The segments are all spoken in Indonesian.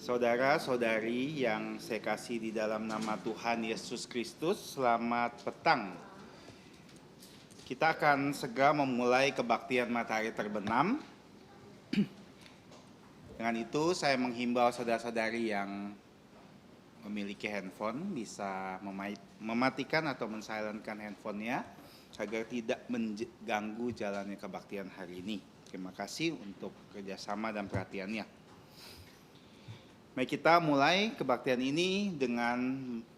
Saudara-saudari yang saya kasih di dalam nama Tuhan Yesus Kristus, selamat petang. Kita akan segera memulai kebaktian matahari terbenam. Dengan itu saya menghimbau saudara-saudari yang memiliki handphone bisa mematikan atau mensilentkan handphonenya agar tidak mengganggu jalannya kebaktian hari ini. Terima kasih untuk kerjasama dan perhatiannya. Mari kita mulai kebaktian ini dengan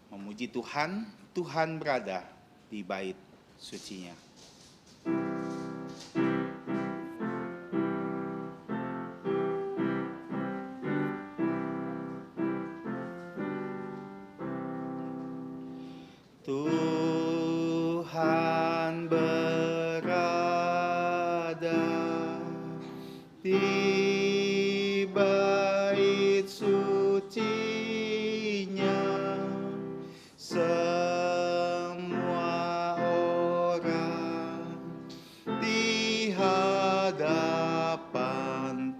memuji Tuhan. Tuhan berada di bait sucinya. Tuhan berada di bait sucinya, semua orang di hadapan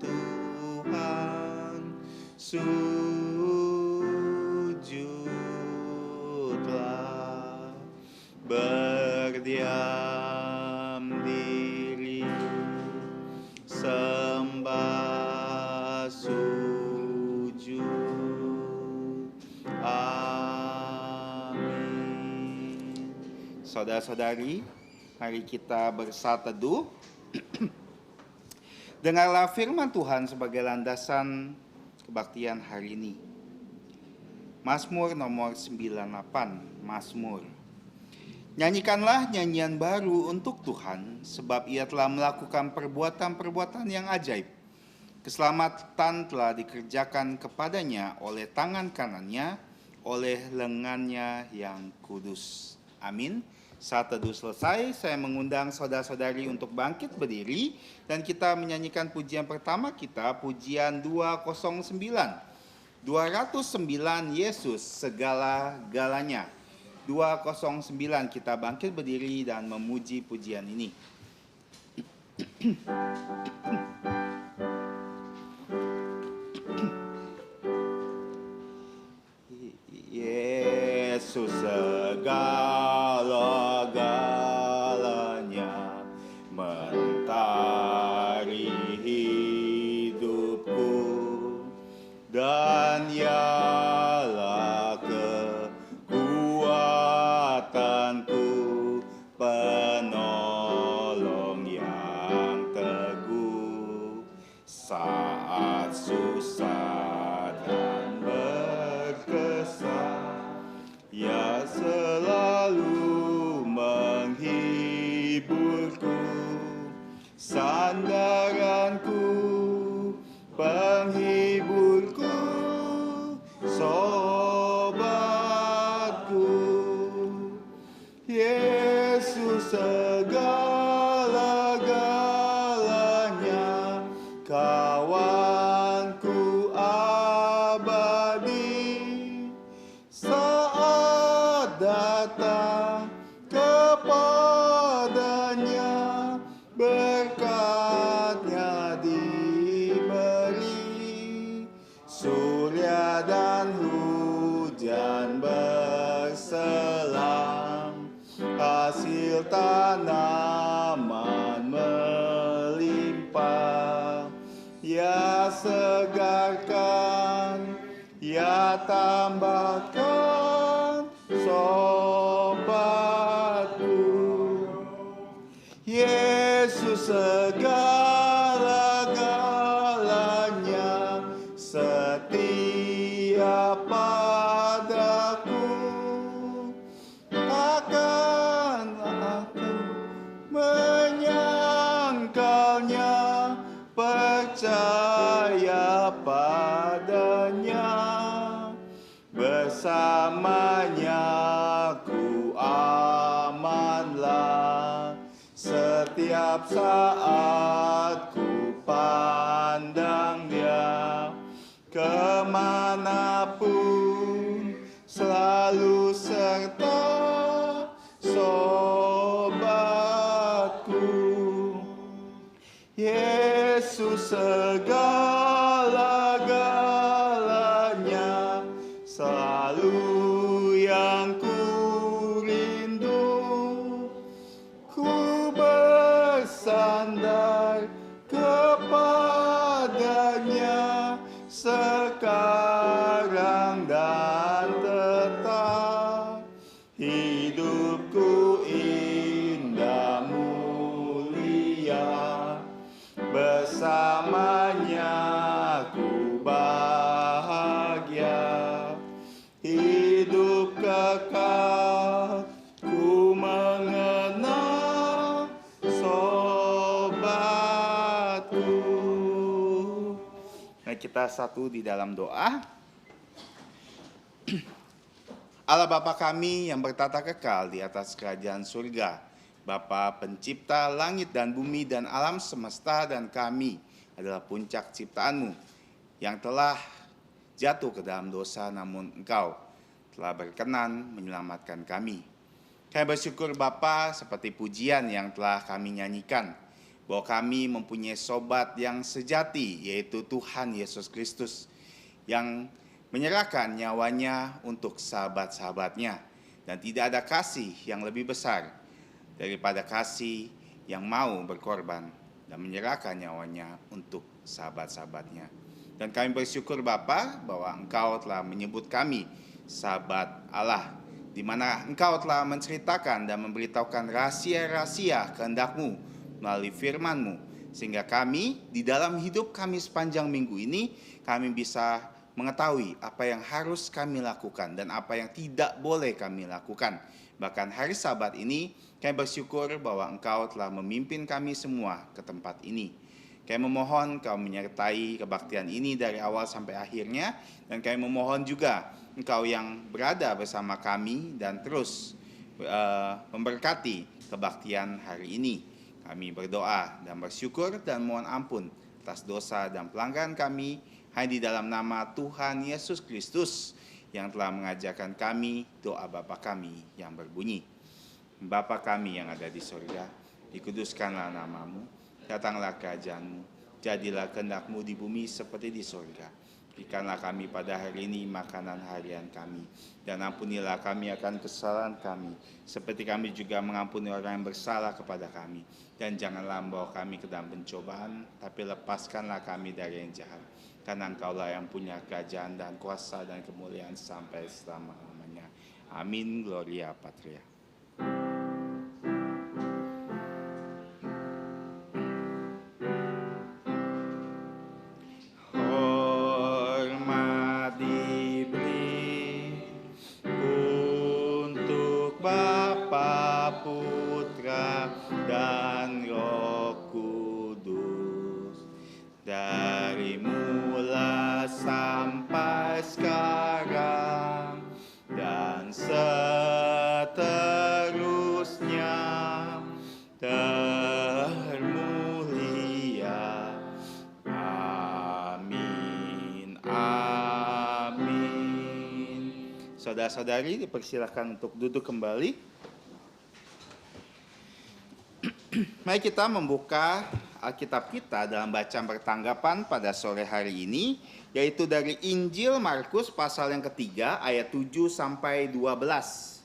Tuhan sujudlah, berdiam diri, sembah sujud. Amin. Saudara-saudari, mari kita bersatu teduh. Dengarlah firman Tuhan sebagai landasan kebaktian hari ini. Mazmur nomor 98, Mazmur. Nyanyikanlah nyanyian baru untuk Tuhan, sebab Ia telah melakukan perbuatan-perbuatan yang ajaib. Keselamatan telah dikerjakan kepadanya oleh tangan kanannya, oleh lengannya yang kudus. Amin. Saat teduh selesai, saya mengundang saudara-saudari untuk bangkit berdiri dan kita menyanyikan pujian pertama kita, pujian 209. 209 Yesus segala-galanya. 209 kita bangkit berdiri dan memuji pujian ini. Yesus segala-galanya, mentari hidupku, dan Ialah kekuatanku, penolong yang teguh saat susah dan berkesan. Ia selalu menghiburku, sandaranku, penghiburku, sobatku. Yesus segala-galanya, kawanku abadi. Saat datang kepadanya, berkatnya diberi. Surya dan hujan berselang, hasil tanaman melimpah. Ia segarkan, Ia tambahkan sobatku. Yesus segala-galanya, setia padaku. Takkan aku menyangkalnya, percaya padanya. Bersamanya ku amanlah, setiap saat ku pandang Dia. Kemanapun selalu serta sobatku. Yesus segala-galanya, selalu yang ku rindu, ku bersandar kepadanya sekarang dan tetap. Hidupku indah mulia, bersamanya ku bahagia. Hidup kekal ku mengenal sobatku. Nah, kita satu di dalam doa. Allah Bapa kami yang bertata kekal di atas kerajaan surga, Bapa pencipta langit dan bumi dan alam semesta, dan kami adalah puncak ciptaan-Mu yang telah jatuh ke dalam dosa, namun Engkau telah berkenan menyelamatkan kami. Kami bersyukur Bapa, seperti pujian yang telah kami nyanyikan, bahwa kami mempunyai sobat yang sejati, yaitu Tuhan Yesus Kristus, yang menyerahkan nyawanya untuk sahabat-sahabatnya. Dan tidak ada kasih yang lebih besar daripada kasih yang mau berkorban dan menyerahkan nyawanya untuk sahabat-sahabatnya. Dan kami bersyukur Bapa bahwa Engkau telah menyebut kami sahabat Allah, di mana Engkau telah menceritakan dan memberitahukan rahasia-rahasia kehendak-Mu melalui firman-Mu, sehingga kami di dalam hidup kami sepanjang minggu ini, kami bisa mengetahui apa yang harus kami lakukan dan apa yang tidak boleh kami lakukan. Bahkan hari Sabat ini, kami bersyukur bahwa Engkau telah memimpin kami semua ke tempat ini. Kami memohon Engkau menyertai kebaktian ini dari awal sampai akhirnya, dan kami memohon juga Engkau yang berada bersama kami dan terus memberkati kebaktian hari ini. Kami berdoa dan bersyukur dan mohon ampun atas dosa dan pelanggaran kami, hanya di dalam nama Tuhan Yesus Kristus yang telah mengajarkan kami doa Bapa kami yang berbunyi. Bapa kami yang ada di surga, dikuduskanlah nama-Mu, datanglah kerajaan-Mu, jadilah kehendak-Mu di bumi seperti di surga. Berikanlah kami pada hari ini makanan harian kami, dan ampunilah kami akan kesalahan kami, seperti kami juga mengampuni orang yang bersalah kepada kami. Dan janganlah membawa kami ke dalam pencobaan, tapi lepaskanlah kami dari yang jahat. Karena Engkaulah yang punya kerajaan dan kuasa dan kemuliaan sampai selama-lamanya. Amin. Gloria Patria. Hormat diberi untuk Bapa, Putra, dan Roh Kudus, dari mula sampai sekarang dan seterusnya, termulia. Amin. Amin. Saudara-saudari dipersilakan untuk duduk kembali. Mari kita membuka Alkitab kita dalam bacaan pertanggapan pada sore hari ini, yaitu dari Injil Markus pasal yang ketiga ayat 7 sampai 12.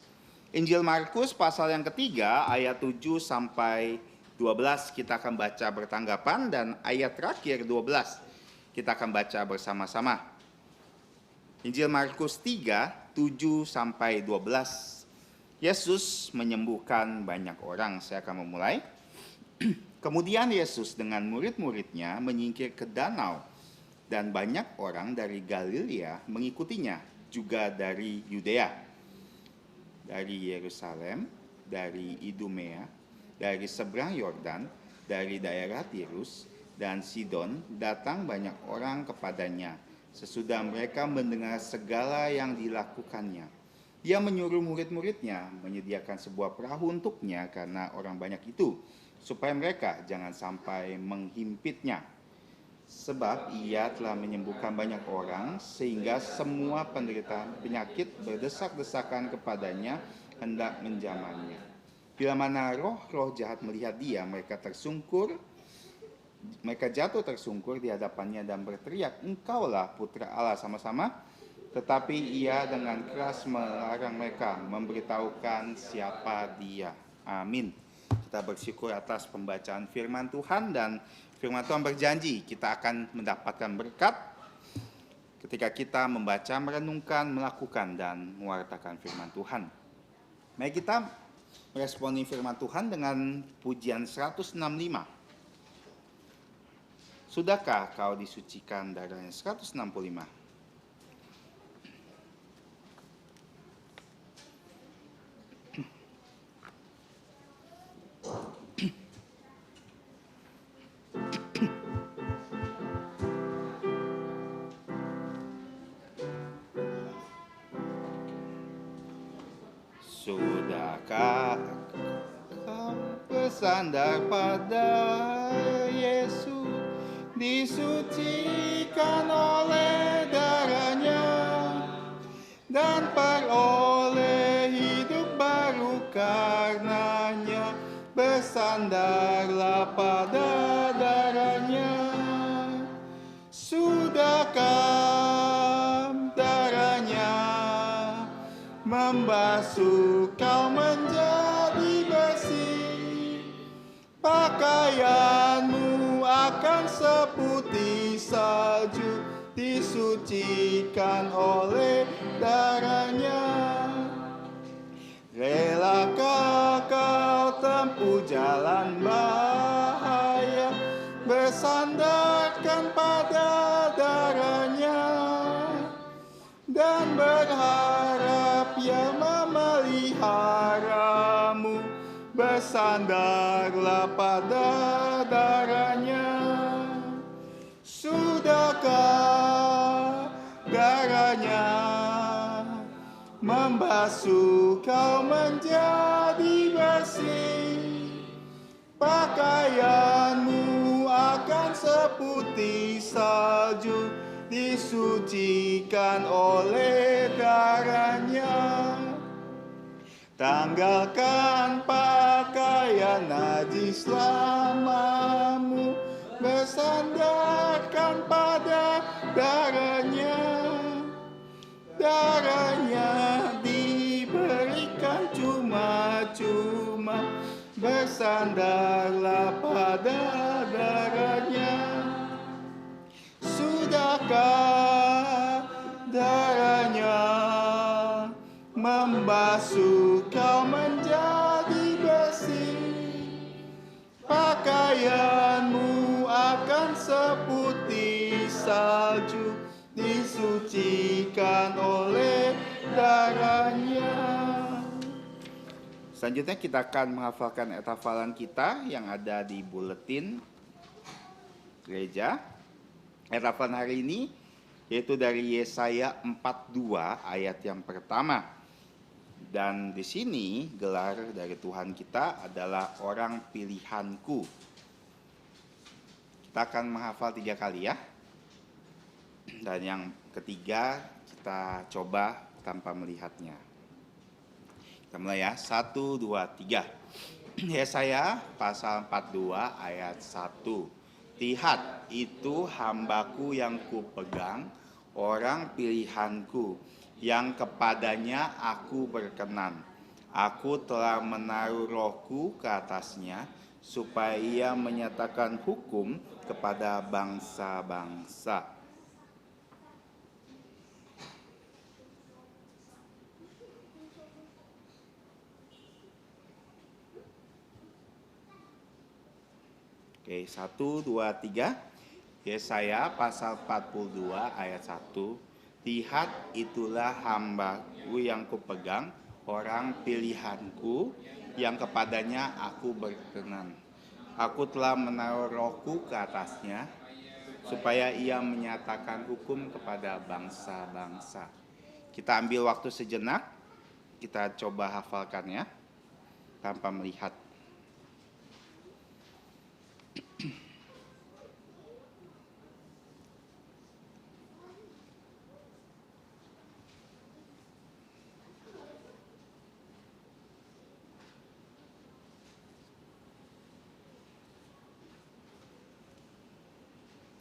Injil Markus pasal yang ketiga ayat 7 sampai 12 kita akan baca bertanggapan, dan ayat terakhir 12 kita akan baca bersama-sama. Injil Markus 3, 7 sampai 12. Yesus menyembuhkan banyak orang. Saya akan memulai. Kemudian Yesus dengan murid-muridnya menyingkir ke danau, dan banyak orang dari Galilea mengikutinya, juga dari Yudea, dari Yerusalem, dari Idumea, dari seberang Yordan, dari daerah Tirus dan Sidon, datang banyak orang kepadanya. Sesudah mereka mendengar segala yang dilakukannya, Dia menyuruh murid-muridnya menyediakan sebuah perahu untuknya karena orang banyak itu, supaya mereka jangan sampai menghimpitnya. Sebab ia telah menyembuhkan banyak orang, sehingga semua penderita penyakit berdesak-desakan kepadanya hendak menjamannya. Bila mana roh-roh jahat melihat dia, mereka jatuh tersungkur di hadapannya dan berteriak, "Engkaulah Putra Allah." Sama-sama, Tetapi ia dengan keras melarang mereka memberitahukan siapa dia. Amin. Kita bersyukur atas pembacaan firman Tuhan, dan firman Tuhan berjanji kita akan mendapatkan berkat ketika kita membaca, merenungkan, melakukan, dan mewartakan firman Tuhan. Mari kita meresponi firman Tuhan dengan pujian 165. Sudahkah kau disucikan darahnya? 165. Sudahkah kau bersandar pada Yesus, disucikan oleh darahnya, dan peroleh hidup baru karenanya? Bersandarlah pada darahnya. Sudahkah darahnya membasuh kau menjadi bersih? Pakaianmu akan seputih salju, disucikan oleh darahnya. Relakah kau tempuh jalan bahaya, bersandarkan pada darahnya, dan berharap ia memeliharamu? Bersandarlah pada darahnya. Sudahkah darahnya membasuh kau menjadi bersih? Pakaianmu akan seputih salju, disucikan oleh darahnya. Tanggalkan pakaian najis lamamu, bersandarkan pada darahnya. Darahnya diberikan cuma-cuma, bersandarlah pada darahnya. Sudahkah darahnya membasuh kau menjadi bersih? Pakaianmu akan seputih salju, disucikan oleh darahnya. Selanjutnya kita akan menghafalkan ayat hafalan kita yang ada di buletin gereja. Ayat hafalan hari ini yaitu dari Yesaya 42 ayat yang pertama. Dan di sini gelar dari Tuhan kita adalah orang pilihanku. Kita akan menghafal 3 kali ya. Dan yang ketiga kita coba tanpa melihatnya. Kita mulai ya, 1, 2, 3. Yesaya pasal 42 ayat 1. Lihat, itu hambaku yang kupegang, orang pilihanku, yang kepadanya aku berkenan. Aku telah menaruh rohku ke atasnya, supaya ia menyatakan hukum kepada bangsa-bangsa. Oke, 1, 2, 3. Yesaya pasal 42 ayat 1. Lihat, itulah hambaku yang kupegang, orang pilihanku, yang kepadanya aku berkenan. Aku telah menaruh rohku ke atasnya, supaya ia menyatakan hukum kepada bangsa-bangsa. Kita ambil waktu sejenak, kita coba hafalkannya tanpa melihat.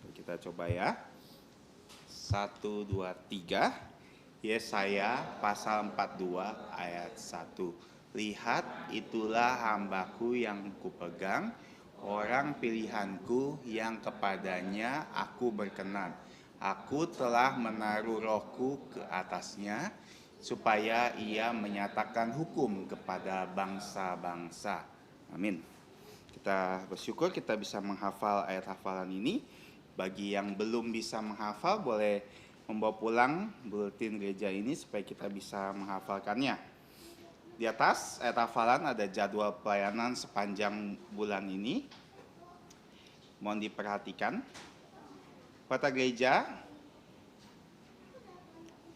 Kita coba ya. 1, 2, 3. Yesaya pasal 42 ayat 1. Lihat, itulah hambaku yang kupegang, orang pilihanku yang kepadanya aku berkenan. Aku telah menaruh rohku ke atasnya, supaya ia menyatakan hukum kepada bangsa-bangsa. Amin. Kita bersyukur kita bisa menghafal ayat hafalan ini. Bagi yang belum bisa menghafal, boleh membawa pulang buletin gereja ini supaya kita bisa menghafalkannya. Di atas ayat hafalan ada jadwal pelayanan sepanjang bulan ini. Mohon diperhatikan. Pada gereja,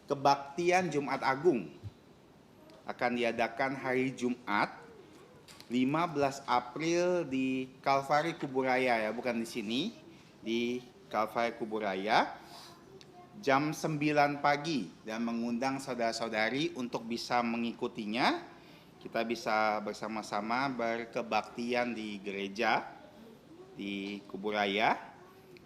kebaktian Jumat Agung akan diadakan hari Jumat 15 April di Kalvari Kuburaya, ya, bukan di sini, di Kalvari Kuburaya, jam 9 pagi, dan mengundang saudara-saudari untuk bisa mengikutinya. Kita bisa bersama-sama berkebaktian di gereja di Kuburaya,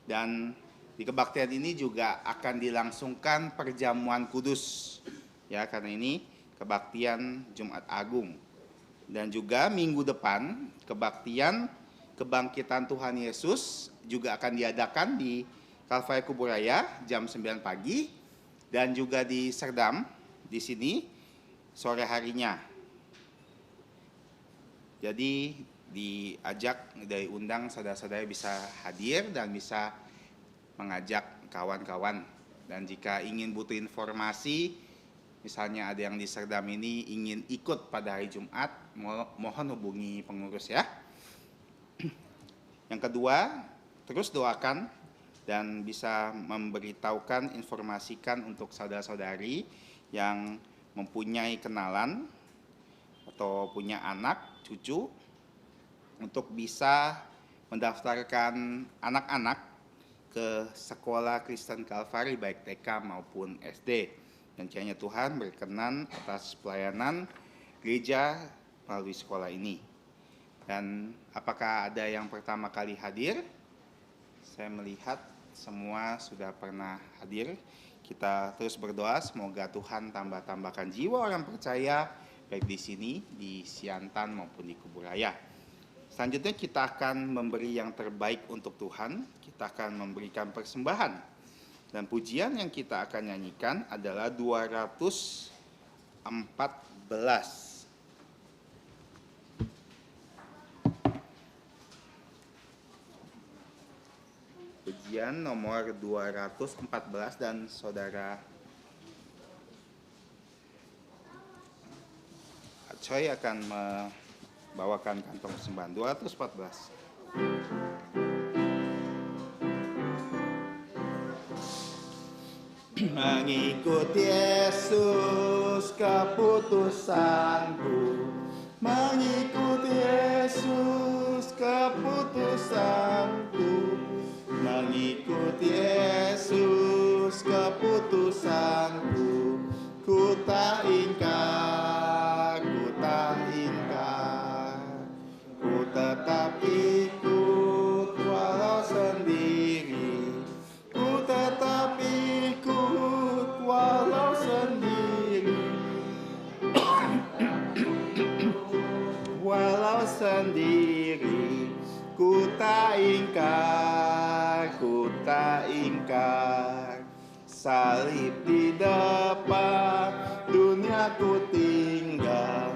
dan di kebaktian ini juga akan dilangsungkan perjamuan kudus, ya, karena ini kebaktian Jumat Agung. Dan juga minggu depan kebaktian kebangkitan Tuhan Yesus juga akan diadakan di Kalvari Kuburaya jam 9 pagi, dan juga di Serdam di sini sore harinya. Jadi diajak, diundang saudara-saudara bisa hadir dan bisa mengajak kawan-kawan. Dan jika ingin butuh informasi, misalnya ada yang di Serdam ini ingin ikut pada hari Jumat, mohon hubungi pengurus, ya. Yang kedua, terus doakan dan bisa memberitahukan, informasikan untuk saudara-saudari yang mempunyai kenalan atau punya anak, cucu, untuk bisa mendaftarkan anak-anak ke sekolah Kristen Kalvari baik TK maupun SD. Dan kiranya Tuhan berkenan atas pelayanan gereja melalui sekolah ini. Dan apakah ada yang pertama kali hadir? Saya melihat semua sudah pernah hadir. Kita terus berdoa semoga Tuhan tambahkan jiwa orang percaya baik di sini, di Siantan maupun di Kuburaya. Selanjutnya kita akan memberi yang terbaik untuk Tuhan. Kita akan memberikan persembahan. Dan pujian yang kita akan nyanyikan adalah 214. Pujian nomor 214, dan saudara Acoy akan membawakan kantong persembahan 214. Mengikut Yesus keputusanku, mengikut Yesus keputusanku, mengikut Yesus keputusanku, ku tak ingkar, ku tak ingkar, ku tetap ikut walau sendiri, ku tetap ikut walau sendiri, walau sendiri, ku tak ingkar, ku tak ingkar. Salib di depan, dunia ku tinggal.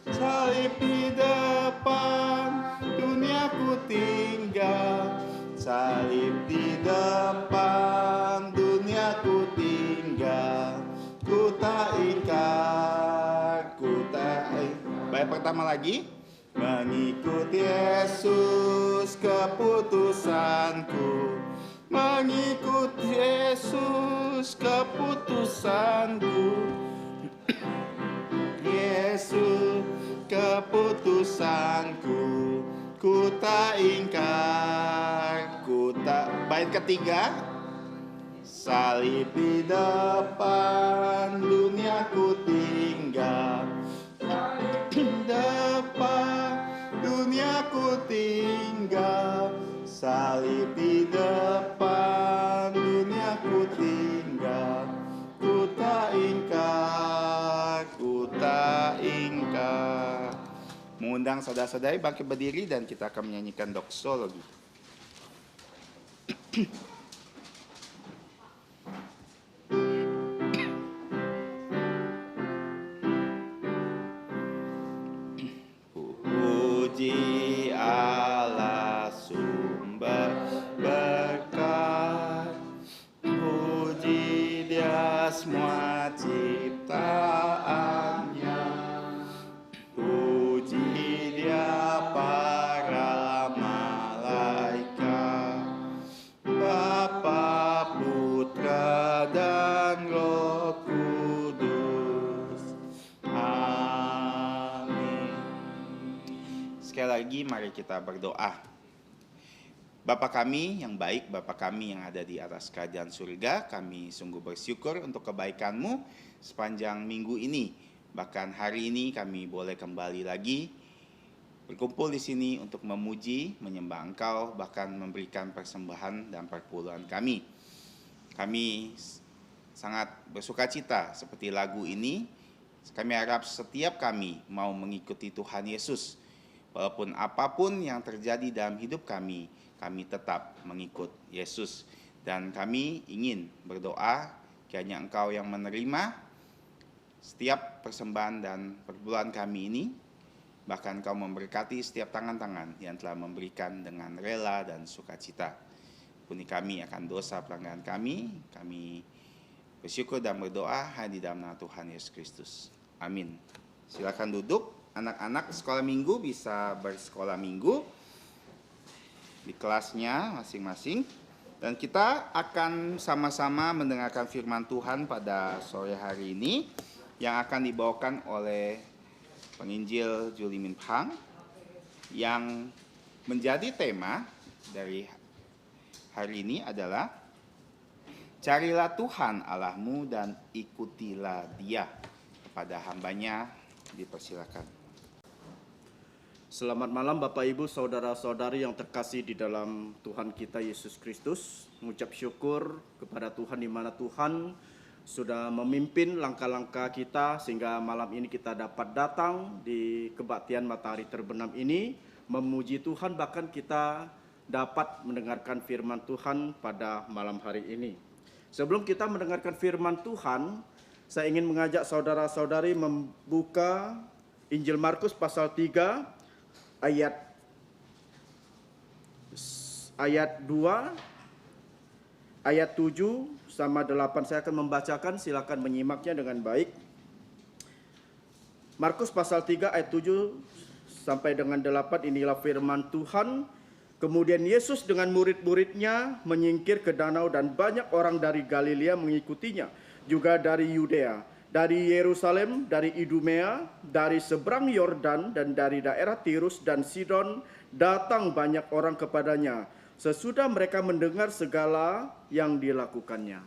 Salib di depan, dunia ku tinggal. Salib di depan, dunia ku tinggal. Ku tak ingkar, ku tak ingkar. Baik, pertama lagi. Mengikut Yesus keputusanku, mengikut Yesus keputusanku, Yesus keputusanku, ku tak ingkar, ku tak. Bait ketiga. Salib di depan, dunia ku tinggal. Di depan, dunia ku tinggal. Salib di depan, dunia ku tinggal. Ku tak ingkar. Mengundang saudara-saudari bangkit berdiri dan kita akan menyanyikan doksologi. Puji Allah sumber berkat, puji Dia semua ciptaannya, puji Dia para malaikat, Bapa, Putra dan Roh Kudus. Amin. Sekali lagi mari kita berdoa. Bapa kami yang baik, Bapa kami yang ada di atas kerajaan surga, kami sungguh bersyukur untuk kebaikan-Mu sepanjang minggu ini. Bahkan hari ini kami boleh kembali lagi berkumpul di sini untuk memuji, menyembah Engkau, bahkan memberikan persembahan dan perpuluhan kami. Kami sangat bersukacita seperti lagu ini. Kami harap setiap kami mau mengikuti Tuhan Yesus. Walaupun apapun yang terjadi dalam hidup kami tetap mengikut Yesus. Dan kami ingin berdoa, kiranya Engkau yang menerima setiap persembahan dan perpuluhan kami ini, bahkan Engkau memberkati setiap tangan-tangan yang telah memberikan dengan rela dan sukacita. Ampuni kami akan dosa pelanggaran kami bersyukur dan berdoa hanya di dalam nama Tuhan Yesus Kristus. Amin. Silakan duduk. Anak-anak sekolah minggu bisa bersekolah minggu di kelasnya masing-masing. Dan kita akan sama-sama mendengarkan firman Tuhan pada sore hari ini yang akan dibawakan oleh penginjil Julie Min Phang, yang menjadi tema dari hari ini adalah carilah Tuhan Allahmu dan ikutilah Dia. Kepada hambanya dipersilakan. Selamat malam Bapak Ibu Saudara-saudari yang terkasih di dalam Tuhan kita Yesus Kristus. Mengucap syukur kepada Tuhan di mana Tuhan sudah memimpin langkah-langkah kita sehingga malam ini kita dapat datang di kebaktian matahari terbenam ini memuji Tuhan, bahkan kita dapat mendengarkan firman Tuhan pada malam hari ini. Sebelum kita mendengarkan firman Tuhan, saya ingin mengajak saudara-saudari membuka Injil Markus pasal 3 ayat 2, ayat 7 sama 8. Saya akan membacakan, silakan menyimaknya dengan baik. Markus pasal 3 ayat 7 sampai dengan 8, inilah firman Tuhan. Kemudian Yesus dengan murid-muridnya menyingkir ke danau dan banyak orang dari Galilea mengikutinya, juga dari Yudea, dari Yerusalem, dari Idumea, dari seberang Yordan, dan dari daerah Tirus dan Sidon datang banyak orang kepadanya, sesudah mereka mendengar segala yang dilakukannya.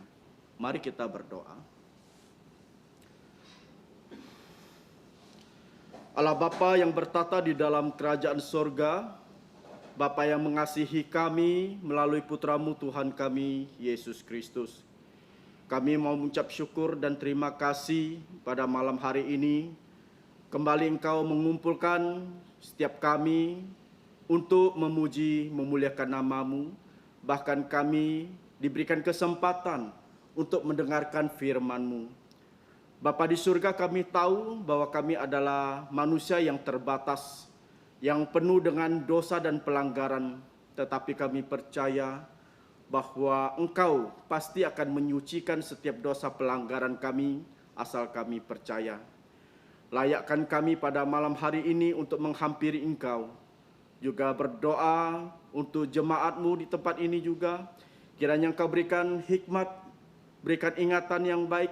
Mari kita berdoa. Allah Bapa yang bertata di dalam kerajaan sorga, Bapa yang mengasihi kami melalui putra-Mu Tuhan kami, Yesus Kristus. Kami mau mengucap syukur dan terima kasih pada malam hari ini. Kembali Engkau mengumpulkan setiap kami untuk memuji, memuliakan nama-Mu. Bahkan kami diberikan kesempatan untuk mendengarkan firman-Mu. Bapa di surga, kami tahu bahwa kami adalah manusia yang terbatas, yang penuh dengan dosa dan pelanggaran. Tetapi kami percaya bahwa Engkau pasti akan menyucikan setiap dosa pelanggaran kami asal kami percaya. Layakkan kami pada malam hari ini untuk menghampiri Engkau. Juga berdoa untuk jemaat-Mu di tempat ini juga. Kiranya Engkau berikan hikmat, berikan ingatan yang baik,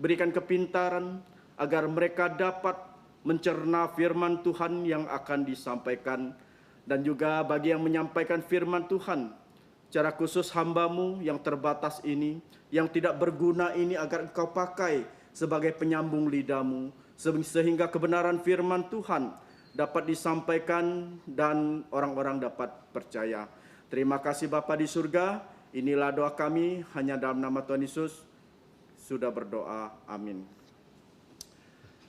berikan kepintaran agar mereka dapat mencerna firman Tuhan yang akan disampaikan. Dan juga bagi yang menyampaikan firman Tuhan, secara khusus hamba-Mu yang terbatas ini, yang tidak berguna ini, agar Engkau pakai sebagai penyambung lidah-Mu, sehingga kebenaran firman Tuhan dapat disampaikan dan orang-orang dapat percaya. Terima kasih Bapa di surga, inilah doa kami, hanya dalam nama Tuhan Yesus sudah berdoa, amin.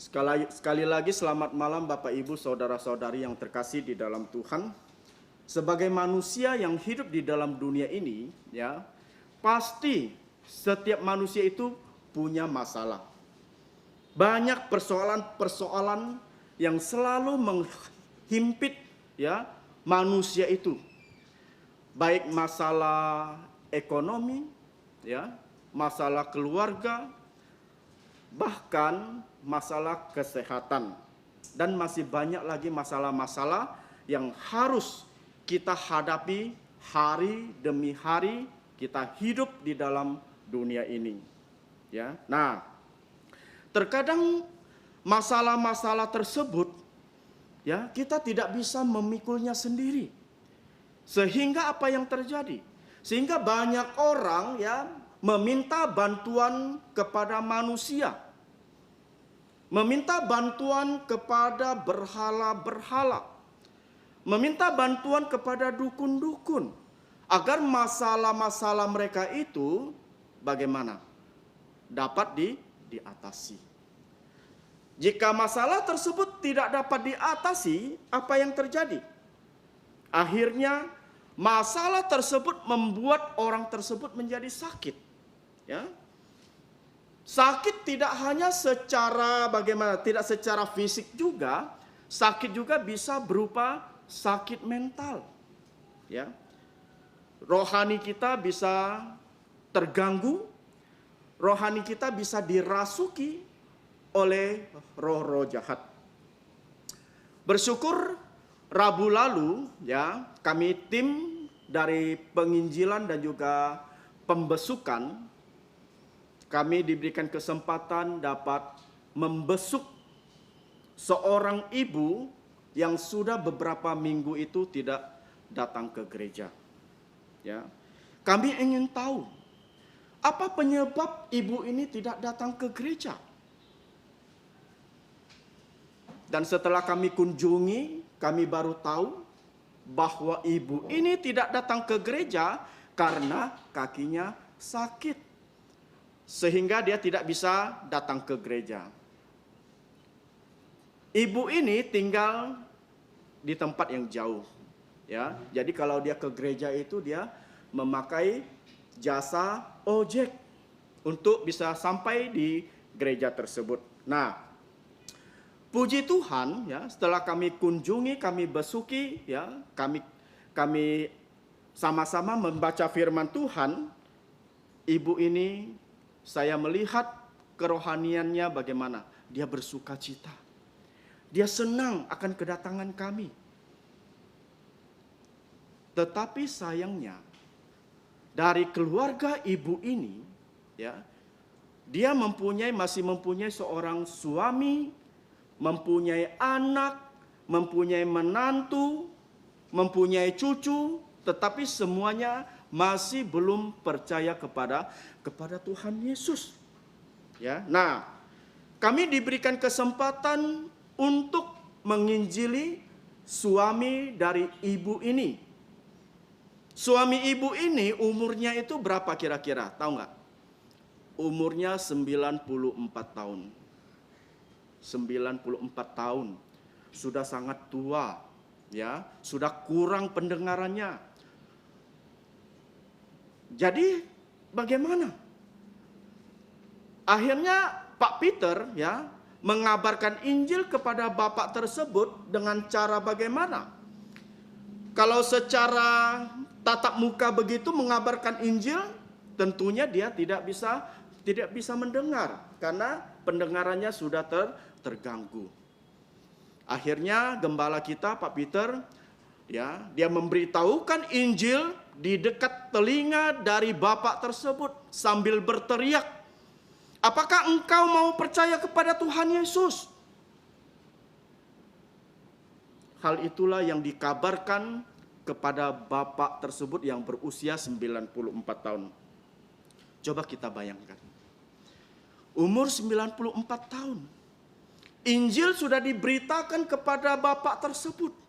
Sekali lagi selamat malam Bapak Ibu saudara-saudari yang terkasih di dalam Tuhan. Sebagai manusia yang hidup di dalam dunia ini, ya, pasti setiap manusia itu punya masalah. Banyak persoalan-persoalan yang selalu menghimpit, ya, manusia itu. Baik masalah ekonomi, ya, masalah keluarga, bahkan masalah kesehatan, dan masih banyak lagi masalah-masalah yang harus kita hadapi hari demi hari kita hidup di dalam dunia ini. Ya, nah, terkadang masalah-masalah tersebut, ya, kita tidak bisa memikulnya sendiri. Sehingga apa yang terjadi? Sehingga banyak orang, ya, meminta bantuan kepada manusia. Meminta bantuan kepada berhala-berhala. Meminta bantuan kepada dukun-dukun. Agar masalah-masalah mereka itu bagaimana? Dapat diatasi. Jika masalah tersebut tidak dapat diatasi, apa yang terjadi? Akhirnya masalah tersebut membuat orang tersebut menjadi sakit. Ya. Sakit tidak hanya secara bagaimana, tidak secara fisik juga, sakit juga bisa berupa sakit mental. Ya. Rohani kita bisa terganggu, rohani kita bisa dirasuki oleh roh-roh jahat. Bersyukur Rabu lalu, ya, kami tim dari penginjilan dan juga pembesukan, kami diberikan kesempatan dapat membesuk seorang ibu yang sudah beberapa minggu itu tidak datang ke gereja. Ya, kami ingin tahu apa penyebab ibu ini tidak datang ke gereja. Dan setelah kami kunjungi, kami baru tahu bahwa ibu ini tidak datang ke gereja karena kakinya sakit. Sehingga dia tidak bisa datang ke gereja. Ibu ini tinggal di tempat yang jauh. Ya, jadi kalau dia ke gereja itu dia memakai jasa ojek untuk bisa sampai di gereja tersebut. Nah, puji Tuhan, ya, setelah kami kunjungi, kami besuki, ya, kami sama-sama membaca firman Tuhan, ibu ini saya melihat kerohaniannya bagaimana. Dia bersuka cita. Dia senang akan kedatangan kami. Tetapi sayangnya, dari keluarga ibu ini, ya, dia masih mempunyai seorang suami, mempunyai anak, mempunyai menantu, mempunyai cucu, tetapi semuanya masih belum percaya kepada Tuhan Yesus. Ya, nah, kami diberikan kesempatan untuk menginjili suami dari ibu ini. Suami ibu ini umurnya itu berapa kira-kira? Tahu nggak? Umurnya 94 tahun. 94 tahun. Sudah sangat tua, ya, sudah kurang pendengarannya. Jadi bagaimana? Akhirnya Pak Peter, ya, mengabarkan Injil kepada bapak tersebut dengan cara bagaimana? Kalau secara tatap muka begitu mengabarkan Injil, tentunya dia tidak bisa mendengar karena pendengarannya sudah terganggu. Akhirnya gembala kita Pak Peter, ya, dia memberitahukan Injil di dekat telinga dari bapak tersebut sambil berteriak, "Apakah engkau mau percaya kepada Tuhan Yesus?" Hal itulah yang dikabarkan kepada bapak tersebut yang berusia 94 tahun. Coba kita bayangkan. Umur 94 tahun. Injil sudah diberitakan kepada bapak tersebut.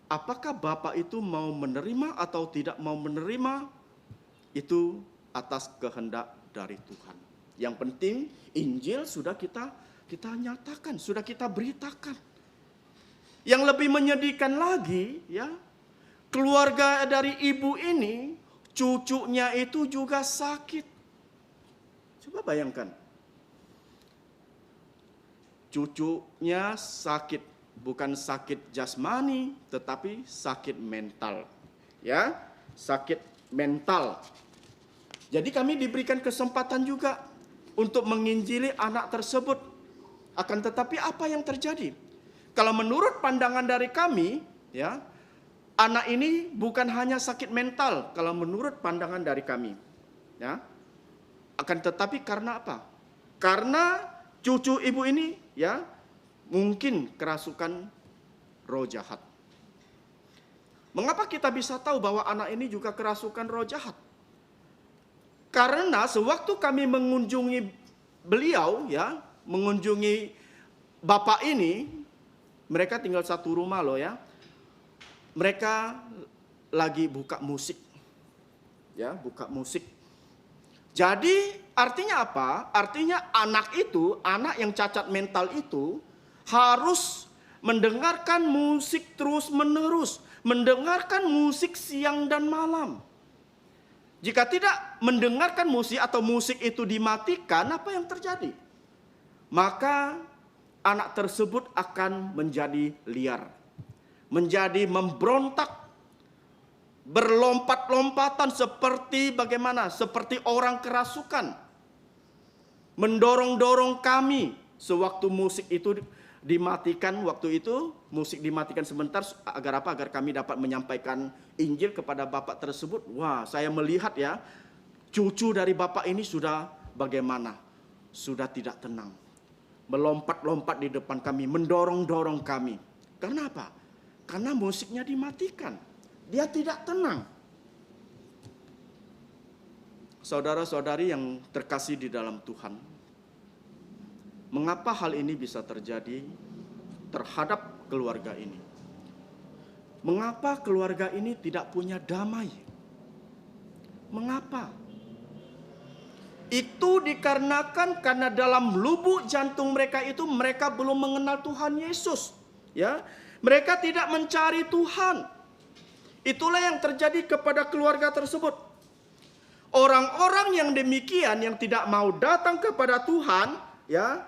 Apakah bapak itu mau menerima atau tidak mau menerima? Itu atas kehendak dari Tuhan. Yang penting Injil sudah kita nyatakan, sudah kita beritakan. Yang lebih menyedihkan lagi, ya, keluarga dari ibu ini, cucunya itu juga sakit. Coba bayangkan. Cucunya sakit, bukan sakit jasmani, tetapi sakit mental. Ya, sakit mental. Jadi kami diberikan kesempatan juga untuk menginjili anak tersebut. Akan tetapi apa yang terjadi? Kalau menurut pandangan dari kami, ya, anak ini bukan hanya sakit mental. Kalau menurut pandangan dari kami, ya, akan tetapi karena apa? Karena cucu ibu ini, ya, mungkin kerasukan roh jahat. Mengapa kita bisa tahu bahwa anak ini juga kerasukan roh jahat? Karena sewaktu kami mengunjungi beliau, ya, mengunjungi bapak ini, mereka tinggal satu rumah loh, ya. Mereka lagi buka musik. Ya, buka musik. Jadi artinya apa? Artinya anak itu, anak yang cacat mental itu harus mendengarkan musik terus-menerus, mendengarkan musik siang dan malam. Jika tidak mendengarkan musik atau musik itu dimatikan, apa yang terjadi? Maka anak tersebut akan menjadi liar, menjadi memberontak, berlompat-lompatan seperti bagaimana? Seperti orang kerasukan. Mendorong-dorong kami sewaktu musik itu dimatikan, waktu itu musik dimatikan sebentar agar apa? Agar kami dapat menyampaikan Injil kepada bapak tersebut. Wah, saya melihat, ya, cucu dari bapak ini sudah bagaimana? Sudah tidak tenang. Melompat-lompat di depan kami, mendorong-dorong kami. Karena apa? Karena musiknya dimatikan. Dia tidak tenang. Saudara-saudari yang terkasih di dalam Tuhan, mengapa hal ini bisa terjadi terhadap keluarga ini? Mengapa keluarga ini tidak punya damai? Mengapa? Itu dikarenakan karena dalam lubuk jantung mereka itu mereka belum mengenal Tuhan Yesus. Ya, mereka tidak mencari Tuhan. Itulah yang terjadi kepada keluarga tersebut. Orang-orang yang demikian yang tidak mau datang kepada Tuhan, ya,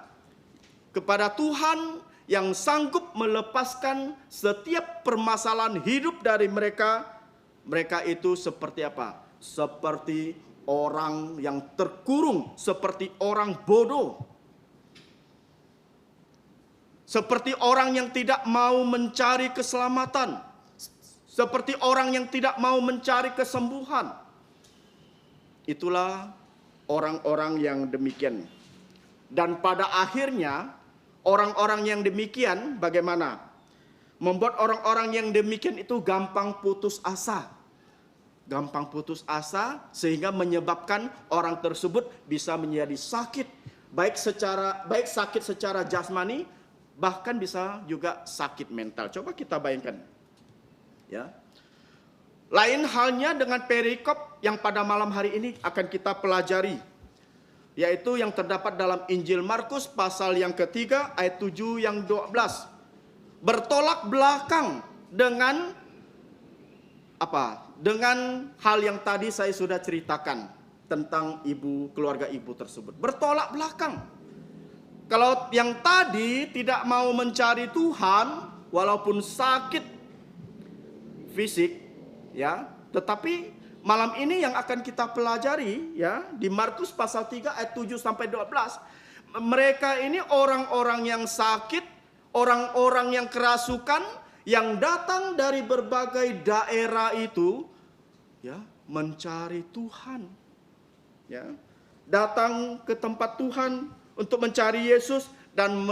kepada Tuhan yang sanggup melepaskan setiap permasalahan hidup dari mereka, mereka itu seperti apa? Seperti orang yang terkurung, seperti orang bodoh. Seperti orang yang tidak mau mencari keselamatan. Seperti orang yang tidak mau mencari kesembuhan. Itulah orang-orang yang demikian. Dan pada akhirnya orang-orang yang demikian bagaimana? Membuat orang-orang yang demikian itu gampang putus asa. Gampang putus asa sehingga menyebabkan orang tersebut bisa menjadi sakit. Baik sakit secara jasmani, bahkan bisa juga sakit mental. Coba kita bayangkan. Ya. Lain halnya dengan perikop yang pada malam hari ini akan kita pelajari, yaitu yang terdapat dalam Injil Markus pasal yang ketiga ayat 7 yang 12. Bertolak belakang dengan apa? Dengan hal yang tadi saya sudah ceritakan tentang keluarga ibu tersebut. Bertolak belakang. Kalau yang tadi tidak mau mencari Tuhan walaupun sakit fisik, ya, tetapi malam ini yang akan kita pelajari, ya, di Markus pasal 3 ayat 7 sampai 12, mereka ini orang-orang yang sakit, orang-orang yang kerasukan, yang datang dari berbagai daerah itu, ya, mencari Tuhan, ya, datang ke tempat Tuhan untuk mencari Yesus dan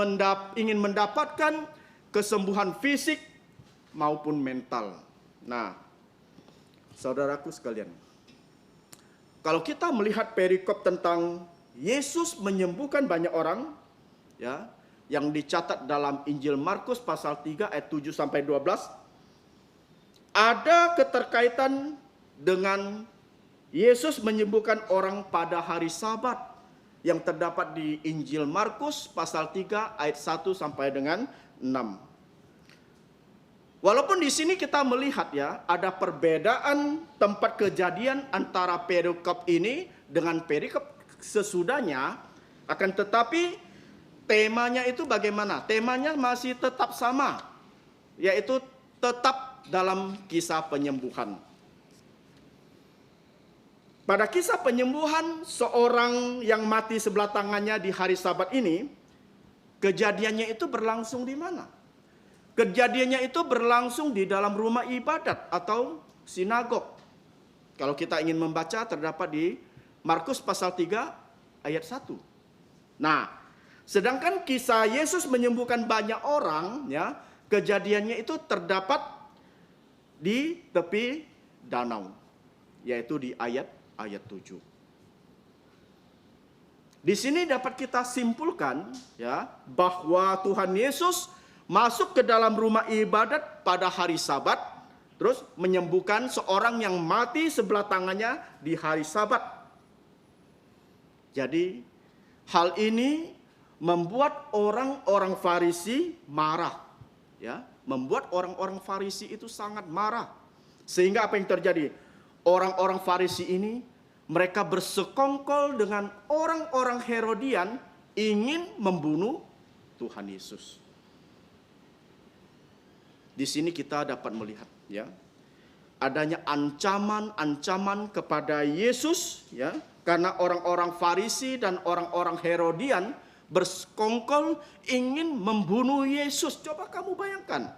ingin mendapatkan kesembuhan fisik maupun mental. Nah, saudaraku sekalian, kalau kita melihat perikop tentang Yesus menyembuhkan banyak orang, ya, yang dicatat dalam Injil Markus pasal 3 ayat 7 sampai 12, ada keterkaitan dengan Yesus menyembuhkan orang pada hari Sabat. yang terdapat di Injil Markus pasal 3 ayat 1 sampai dengan 6. Walaupun di sini kita melihat ya, ada perbedaan tempat kejadian antara perikop ini dengan perikop sesudahnya, akan tetapi temanya itu bagaimana? Temanya masih tetap sama, yaitu tetap dalam kisah penyembuhan. Pada kisah penyembuhan seorang yang mati sebelah tangannya di hari Sabat ini, kejadiannya itu berlangsung di mana? Kejadiannya itu berlangsung di dalam rumah ibadat atau sinagog. Kalau kita ingin membaca, terdapat di Markus pasal 3 ayat 1. Nah, sedangkan kisah Yesus menyembuhkan banyak orang, ya, kejadiannya itu terdapat di tepi danau, yaitu di ayat 7. Di sini dapat kita simpulkan ya, bahwa Tuhan Yesus masuk ke dalam rumah ibadat pada hari Sabat, terus menyembuhkan seorang yang mati sebelah tangannya di hari Sabat. Jadi hal ini membuat orang-orang Farisi marah, ya, membuat orang-orang Farisi itu sangat marah. Sehingga apa yang terjadi? Orang-orang Farisi ini mereka bersekongkol dengan orang-orang Herodian ingin membunuh Tuhan Yesus. Di sini kita dapat melihat ya, adanya ancaman-ancaman kepada Yesus ya, karena orang-orang Farisi dan orang-orang Herodian bersekongkol ingin membunuh Yesus. Coba kamu bayangkan,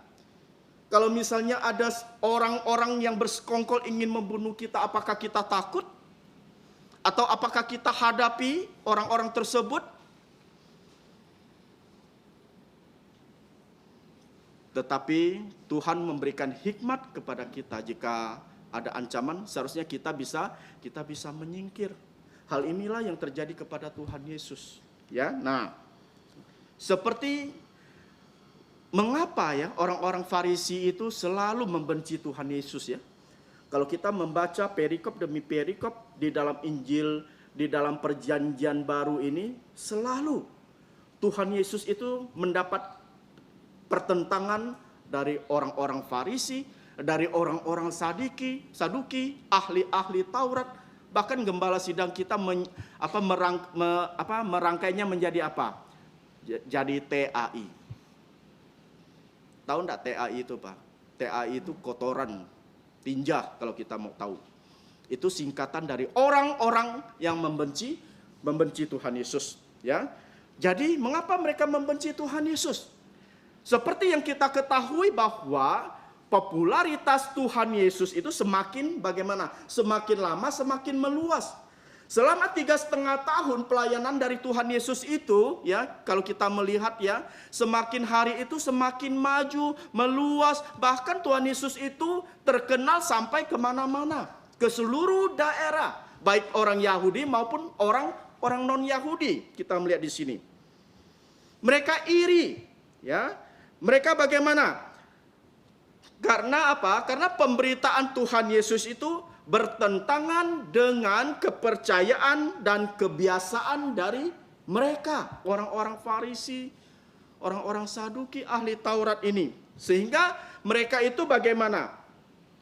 kalau misalnya ada orang-orang yang bersekongkol ingin membunuh kita, apakah kita takut? Atau apakah kita hadapi orang-orang tersebut? Tetapi Tuhan memberikan hikmat kepada kita. Jika ada ancaman, seharusnya kita bisa menyingkir. Hal inilah yang terjadi kepada Tuhan Yesus. Ya, nah, seperti mengapa ya orang-orang Farisi itu selalu membenci Tuhan Yesus ya? Kalau kita membaca perikop demi perikop di dalam Injil, di dalam Perjanjian Baru ini, selalu Tuhan Yesus itu mendapat pertentangan dari orang-orang Farisi, dari orang-orang Saduki, ahli-ahli Taurat, bahkan gembala sidang kita merangkainya menjadi apa? Jadi TAI. Tahu enggak TAI itu, Pak? TAI itu kotoran, tinja kalau kita mau tahu. Itu singkatan dari orang-orang yang membenci Tuhan Yesus, ya. Jadi mengapa mereka membenci Tuhan Yesus? Seperti yang kita ketahui bahwa popularitas Tuhan Yesus itu semakin bagaimana? Semakin lama semakin meluas. Selama 3,5 tahun pelayanan dari Tuhan Yesus itu, ya, kalau kita melihat ya, semakin hari itu semakin maju, meluas. Bahkan Tuhan Yesus itu terkenal sampai kemana-mana, ke seluruh daerah, baik orang Yahudi maupun orang non-Yahudi. Kita melihat di sini. Mereka iri, ya. Mereka bagaimana? Karena apa? Karena pemberitaan Tuhan Yesus itu bertentangan dengan kepercayaan dan kebiasaan dari mereka, orang-orang Farisi, orang-orang Saduki, ahli Taurat ini. Sehingga mereka itu bagaimana?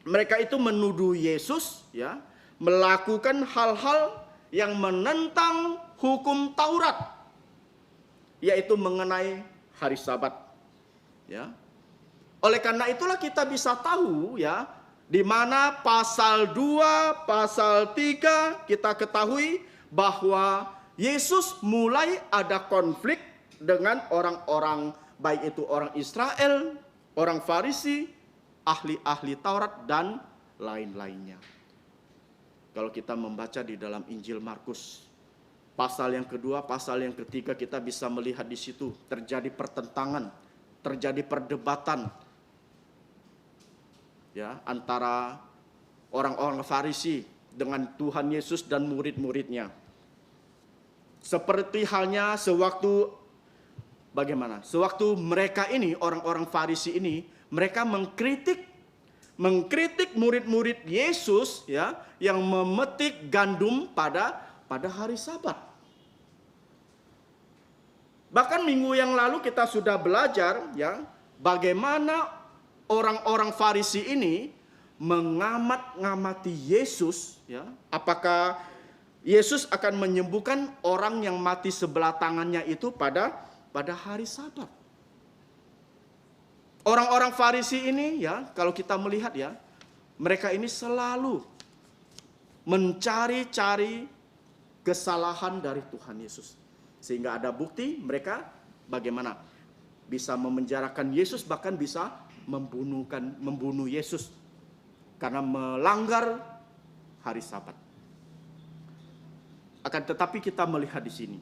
Mereka itu menuduh Yesus ya, melakukan hal-hal yang menentang hukum Taurat, yaitu mengenai hari Sabat. Ya. Oleh karena itulah kita bisa tahu ya, di mana pasal 2, pasal 3 kita ketahui bahwa Yesus mulai ada konflik dengan orang-orang, baik itu orang Israel, orang Farisi, ahli-ahli Taurat dan lain-lainnya. Kalau kita membaca di dalam Injil Markus, pasal yang kedua, pasal yang ketiga, kita bisa melihat di situ terjadi pertentangan, terjadi perdebatan ya, antara orang-orang Farisi dengan Tuhan Yesus dan murid-muridnya. Seperti halnya sewaktu bagaimana? Sewaktu mereka ini, orang-orang Farisi ini, mereka mengkritik murid-murid Yesus ya, yang memetik gandum pada hari Sabat. Bahkan minggu yang lalu kita sudah belajar ya bagaimana orang-orang Farisi ini mengamat-ngamati Yesus ya. Apakah Yesus akan menyembuhkan orang yang mati sebelah tangannya itu pada hari Sabat. Orang-orang Farisi ini ya, kalau kita melihat ya, mereka ini selalu mencari-cari kesalahan dari Tuhan Yesus. Sehingga ada bukti mereka bagaimana bisa memenjarakan Yesus, bahkan bisa membunuh Yesus karena melanggar hari Sabat. Akan tetapi kita melihat di sini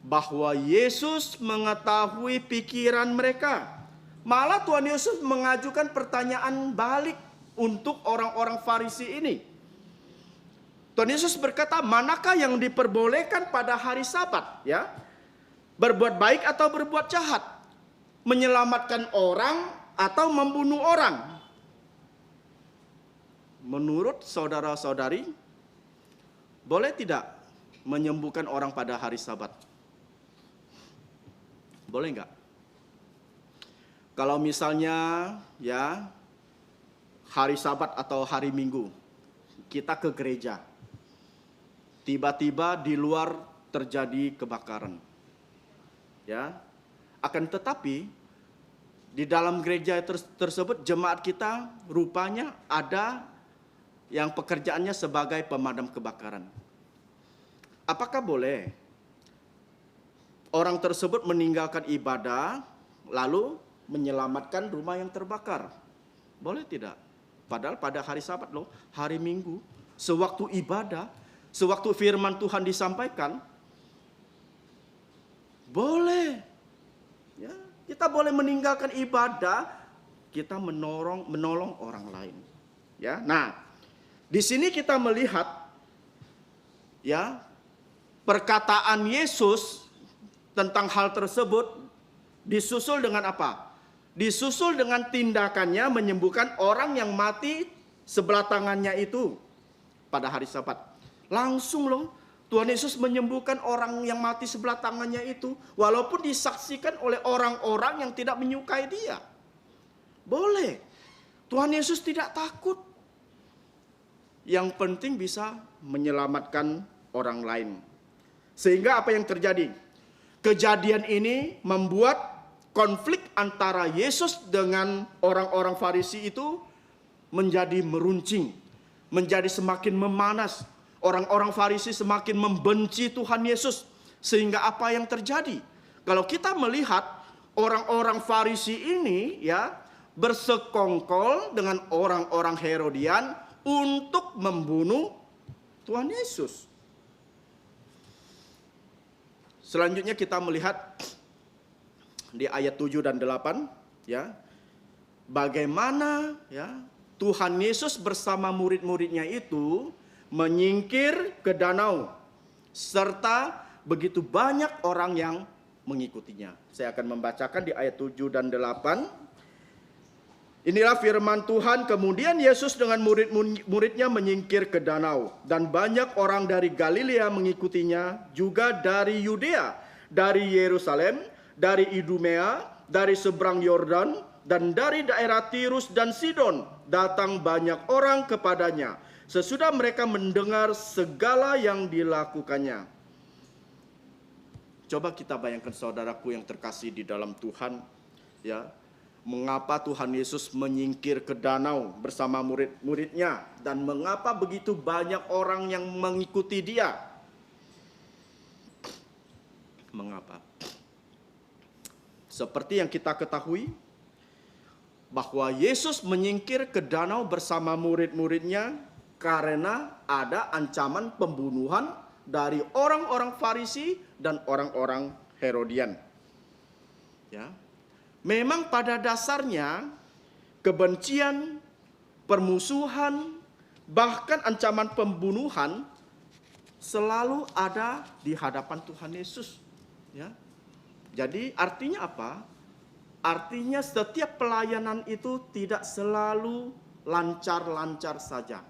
bahwa Yesus mengetahui pikiran mereka. Malah Tuhan Yesus mengajukan pertanyaan balik untuk orang-orang Farisi ini. Tuhan Yesus berkata, manakah yang diperbolehkan pada hari Sabat? Ya, berbuat baik atau berbuat jahat? Menyelamatkan orang atau membunuh orang? Menurut saudara-saudari, boleh tidak menyembuhkan orang pada hari Sabat? Boleh enggak? Kalau misalnya ya hari Sabat atau hari Minggu, kita ke gereja. Tiba-tiba di luar terjadi kebakaran. Ya. Akan tetapi di dalam gereja tersebut jemaat kita rupanya ada yang pekerjaannya sebagai pemadam kebakaran. Apakah boleh orang tersebut meninggalkan ibadah lalu menyelamatkan rumah yang terbakar? Boleh tidak? Padahal pada hari Sabat loh, hari Minggu, sewaktu ibadah, sewaktu firman Tuhan disampaikan, boleh. Ya, kita boleh meninggalkan ibadah, kita menolong orang lain. Ya, nah, di sini kita melihat ya perkataan Yesus tentang hal tersebut disusul dengan apa? Disusul dengan tindakannya menyembuhkan orang yang mati sebelah tangannya itu pada hari Sabat. Langsung loh, Tuhan Yesus menyembuhkan orang yang mati sebelah tangannya itu, walaupun disaksikan oleh orang-orang yang tidak menyukai dia. Boleh. Tuhan Yesus tidak takut. Yang penting bisa menyelamatkan orang lain. Sehingga apa yang terjadi? Kejadian ini membuat konflik antara Yesus dengan orang-orang Farisi itu menjadi meruncing, menjadi semakin memanas. Orang-orang Farisi semakin membenci Tuhan Yesus. Sehingga apa yang terjadi? Kalau kita melihat orang-orang Farisi ini ya bersekongkol dengan orang-orang Herodian untuk membunuh Tuhan Yesus. Selanjutnya kita melihat di ayat 7 dan 8 ya. Bagaimana ya Tuhan Yesus bersama murid-muridnya itu menyingkir ke danau serta begitu banyak orang yang mengikutinya. Saya akan membacakan di ayat 7 dan 8. Inilah firman Tuhan, kemudian Yesus dengan murid-muridnya menyingkir ke danau dan banyak orang dari Galilea mengikutinya, juga dari Yudea, dari Yerusalem, dari Idumea, dari seberang Yordan, dan dari daerah Tirus dan Sidon. Datang banyak orang kepadanya, sesudah mereka mendengar segala yang dilakukannya. Coba kita bayangkan saudaraku yang terkasih di dalam Tuhan, ya, mengapa Tuhan Yesus menyingkir ke danau bersama murid-muridnya, dan mengapa begitu banyak orang yang mengikuti dia? Mengapa? Seperti yang kita ketahui, bahwa Yesus menyingkir ke danau bersama murid-muridnya karena ada ancaman pembunuhan dari orang-orang Farisi dan orang-orang Herodian. Ya. Memang pada dasarnya kebencian, permusuhan, bahkan ancaman pembunuhan selalu ada di hadapan Tuhan Yesus. Ya. Jadi artinya apa? Artinya setiap pelayanan itu tidak selalu lancar-lancar saja.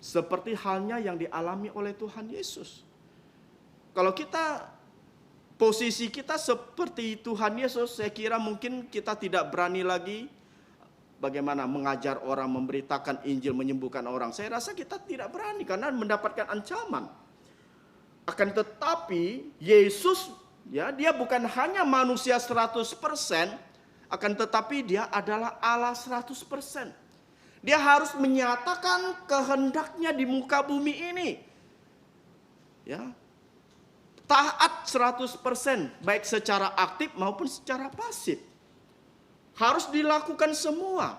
Seperti halnya yang dialami oleh Tuhan Yesus. Kalau kita posisi kita seperti Tuhan Yesus, saya kira mungkin kita tidak berani lagi bagaimana mengajar orang, memberitakan Injil, menyembuhkan orang. Saya rasa kita tidak berani karena mendapatkan ancaman. Akan tetapi Yesus, ya, dia bukan hanya manusia 100%, akan tetapi dia adalah Allah 100%. Dia harus menyatakan kehendaknya di muka bumi ini. Ya. Taat 100%, baik secara aktif maupun secara pasif. Harus dilakukan semua.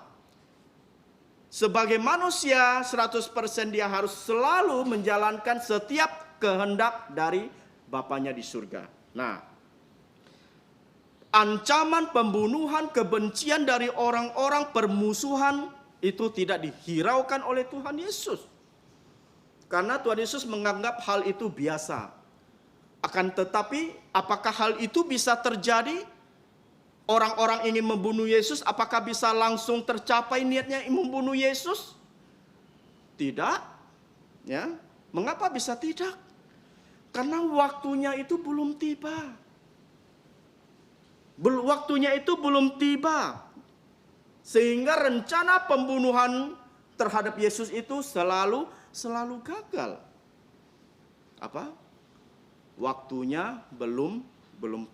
Sebagai manusia 100% dia harus selalu menjalankan setiap kehendak dari Bapanya di surga. Nah, ancaman pembunuhan, kebencian dari orang-orang, permusuhan itu tidak dihiraukan oleh Tuhan Yesus. Karena Tuhan Yesus menganggap hal itu biasa. Akan tetapi, apakah hal itu bisa terjadi? Orang-orang ingin membunuh Yesus, apakah bisa langsung tercapai niatnya membunuh Yesus? Tidak. Ya, mengapa bisa tidak? Karena waktunya itu belum tiba. Waktunya itu belum tiba. Sehingga rencana pembunuhan terhadap Yesus itu selalu gagal. Apa? Waktunya belum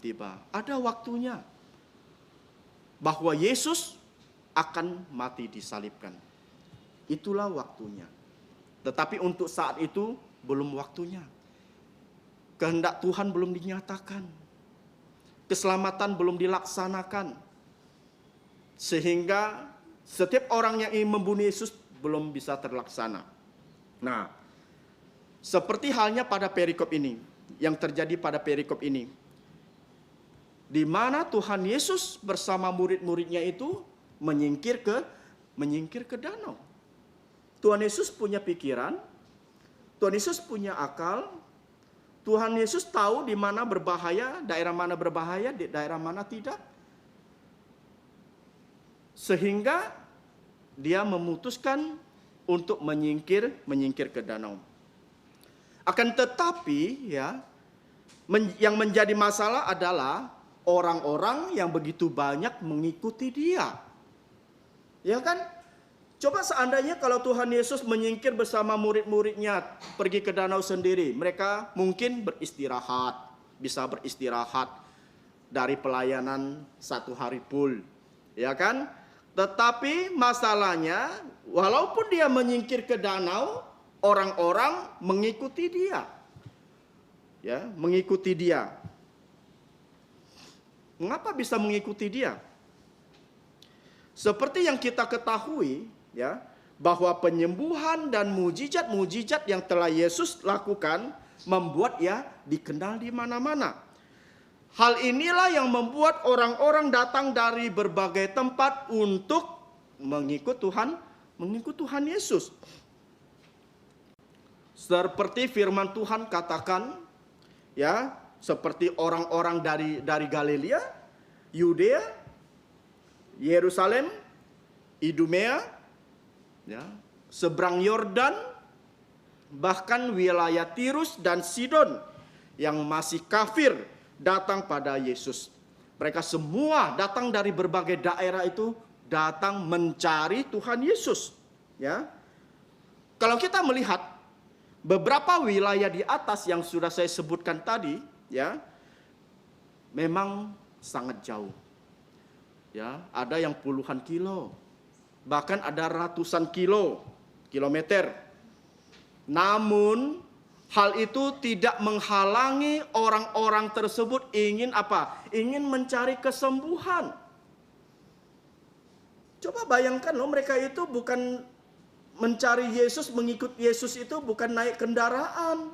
tiba. Ada waktunya. Bahwa Yesus akan mati disalibkan. Itulah waktunya. Tetapi untuk saat itu belum waktunya. Kehendak Tuhan belum dinyatakan. Keselamatan belum dilaksanakan. Sehingga setiap orang yang ingin membunuh Yesus belum bisa terlaksana. Nah, seperti halnya pada perikop ini. Yang terjadi pada perikop ini. Di mana Tuhan Yesus bersama murid-muridnya itu menyingkir ke danau. Tuhan Yesus punya pikiran, Tuhan Yesus punya akal, Tuhan Yesus tahu di mana berbahaya, daerah mana berbahaya, di daerah mana tidak. Sehingga dia memutuskan untuk menyingkir ke danau. Akan tetapi ya, yang menjadi masalah adalah orang-orang yang begitu banyak mengikuti dia. Ya kan? Coba seandainya kalau Tuhan Yesus menyingkir bersama murid-muridnya pergi ke danau sendiri. Mereka mungkin bisa beristirahat dari pelayanan 1 hari full. Ya kan? Tetapi masalahnya walaupun dia menyingkir ke danau, orang-orang mengikuti dia. Ya, mengikuti dia. Mengapa bisa mengikuti dia? Seperti yang kita ketahui, ya, bahwa penyembuhan dan mujizat-mujizat yang telah Yesus lakukan membuat ia dikenal di mana-mana. Hal inilah yang membuat orang-orang datang dari berbagai tempat untuk mengikut Tuhan Yesus. Seperti firman Tuhan katakan, ya, seperti orang-orang dari Galilea, Yudea, Yerusalem, Idumea, ya, seberang Yordan, bahkan wilayah Tirus dan Sidon yang masih kafir datang pada Yesus. Mereka semua datang dari berbagai daerah itu, datang mencari Tuhan Yesus. Ya, kalau kita melihat beberapa wilayah di atas yang sudah saya sebutkan tadi, ya, memang sangat jauh. Ya, ada yang puluhan kilo, bahkan ada ratusan kilometer. Namun hal itu tidak menghalangi orang-orang tersebut ingin apa? Ingin mencari kesembuhan. Coba bayangkan loh, mereka itu bukan mencari Yesus, mengikut Yesus itu bukan naik kendaraan.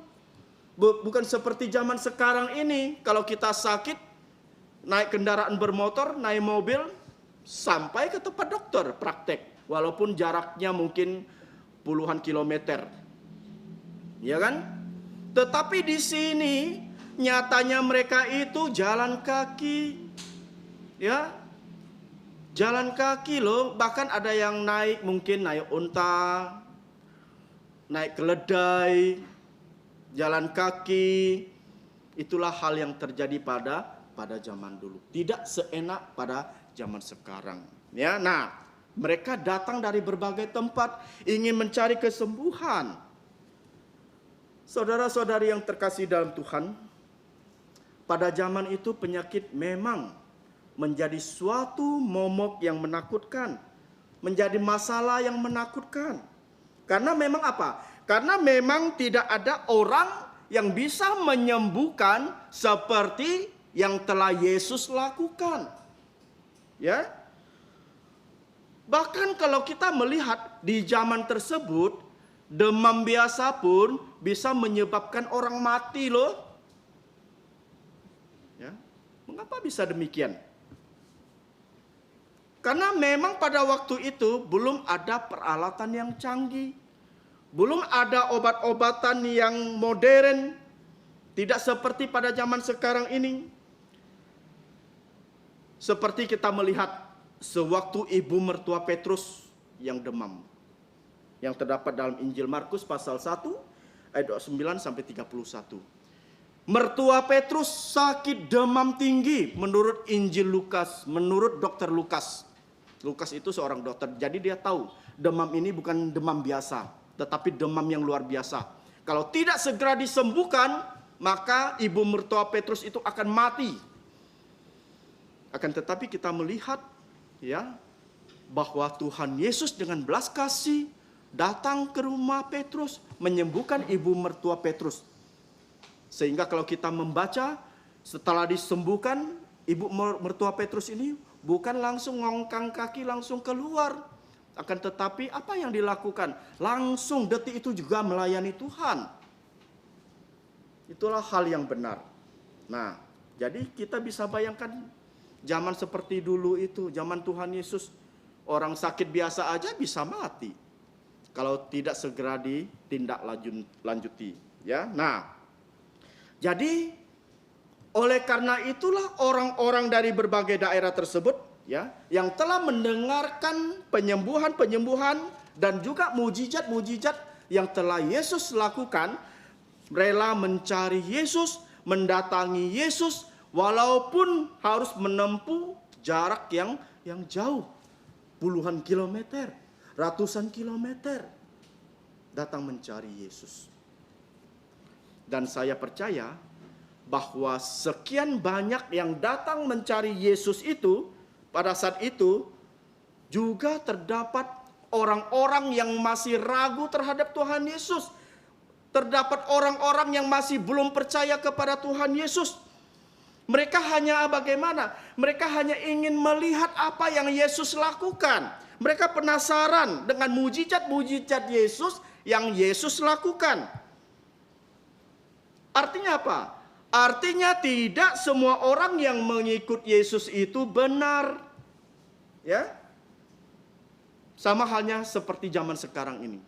Bukan seperti zaman sekarang ini, kalau kita sakit, naik kendaraan bermotor, naik mobil, sampai ke tempat dokter praktek. Walaupun jaraknya mungkin puluhan kilometer. Ya kan? Tetapi di sini, nyatanya mereka itu jalan kaki. Ya, jalan kaki loh. Bahkan ada yang mungkin naik unta, naik keledai, jalan kaki. Itulah hal yang terjadi pada zaman dulu. Tidak seenak pada zaman sekarang. Ya, nah, mereka datang dari berbagai tempat ingin mencari kesembuhan. Saudara-saudari yang terkasih dalam Tuhan, pada zaman itu penyakit memang menjadi suatu momok yang menakutkan, menjadi masalah yang menakutkan. Karena memang apa? Karena memang tidak ada orang yang bisa menyembuhkan seperti yang telah Yesus lakukan. Ya. Bahkan kalau kita melihat di zaman tersebut, demam biasa pun bisa menyebabkan orang mati loh. Ya. Mengapa bisa demikian? Karena memang pada waktu itu belum ada peralatan yang canggih. Belum ada obat-obatan yang modern. Tidak seperti pada zaman sekarang ini. Seperti kita melihat sewaktu ibu mertua Petrus yang demam. Yang terdapat dalam Injil Markus pasal 1 ayat 29 sampai 31. Mertua Petrus sakit demam tinggi menurut Injil Lukas, menurut dokter Lukas. Lukas itu seorang dokter, jadi dia tahu demam ini bukan demam biasa, tetapi demam yang luar biasa. Kalau tidak segera disembuhkan, maka ibu mertua Petrus itu akan mati. Akan tetapi kita melihat ya bahwa Tuhan Yesus dengan belas kasih datang ke rumah Petrus, menyembuhkan ibu mertua Petrus. Sehingga kalau kita membaca, setelah disembuhkan, ibu mertua Petrus ini bukan langsung ngongkang kaki langsung keluar. Akan tetapi apa yang dilakukan? Langsung detik itu juga melayani Tuhan. Itulah hal yang benar. Nah, jadi kita bisa bayangkan zaman seperti dulu itu, zaman Tuhan Yesus, orang sakit biasa aja bisa mati kalau tidak segera ditindaklanjuti. Ya, nah, jadi oleh karena itulah orang-orang dari berbagai daerah tersebut, ya, yang telah mendengarkan penyembuhan-penyembuhan dan juga mujizat-mujizat yang telah Yesus lakukan, rela mencari Yesus, mendatangi Yesus, walaupun harus menempuh jarak yang jauh, puluhan kilometer, ratusan kilometer, datang mencari Yesus. Dan saya percaya bahwa sekian banyak yang datang mencari Yesus itu, pada saat itu juga terdapat orang-orang yang masih ragu terhadap Tuhan Yesus. Terdapat orang-orang yang masih belum percaya kepada Tuhan Yesus. Mereka hanya bagaimana? Mereka hanya ingin melihat apa yang Yesus lakukan. Mereka penasaran dengan mujizat-mujizat Yesus yang Yesus lakukan. Artinya apa? Artinya tidak semua orang yang mengikut Yesus itu benar. Ya. Sama halnya seperti zaman sekarang ini.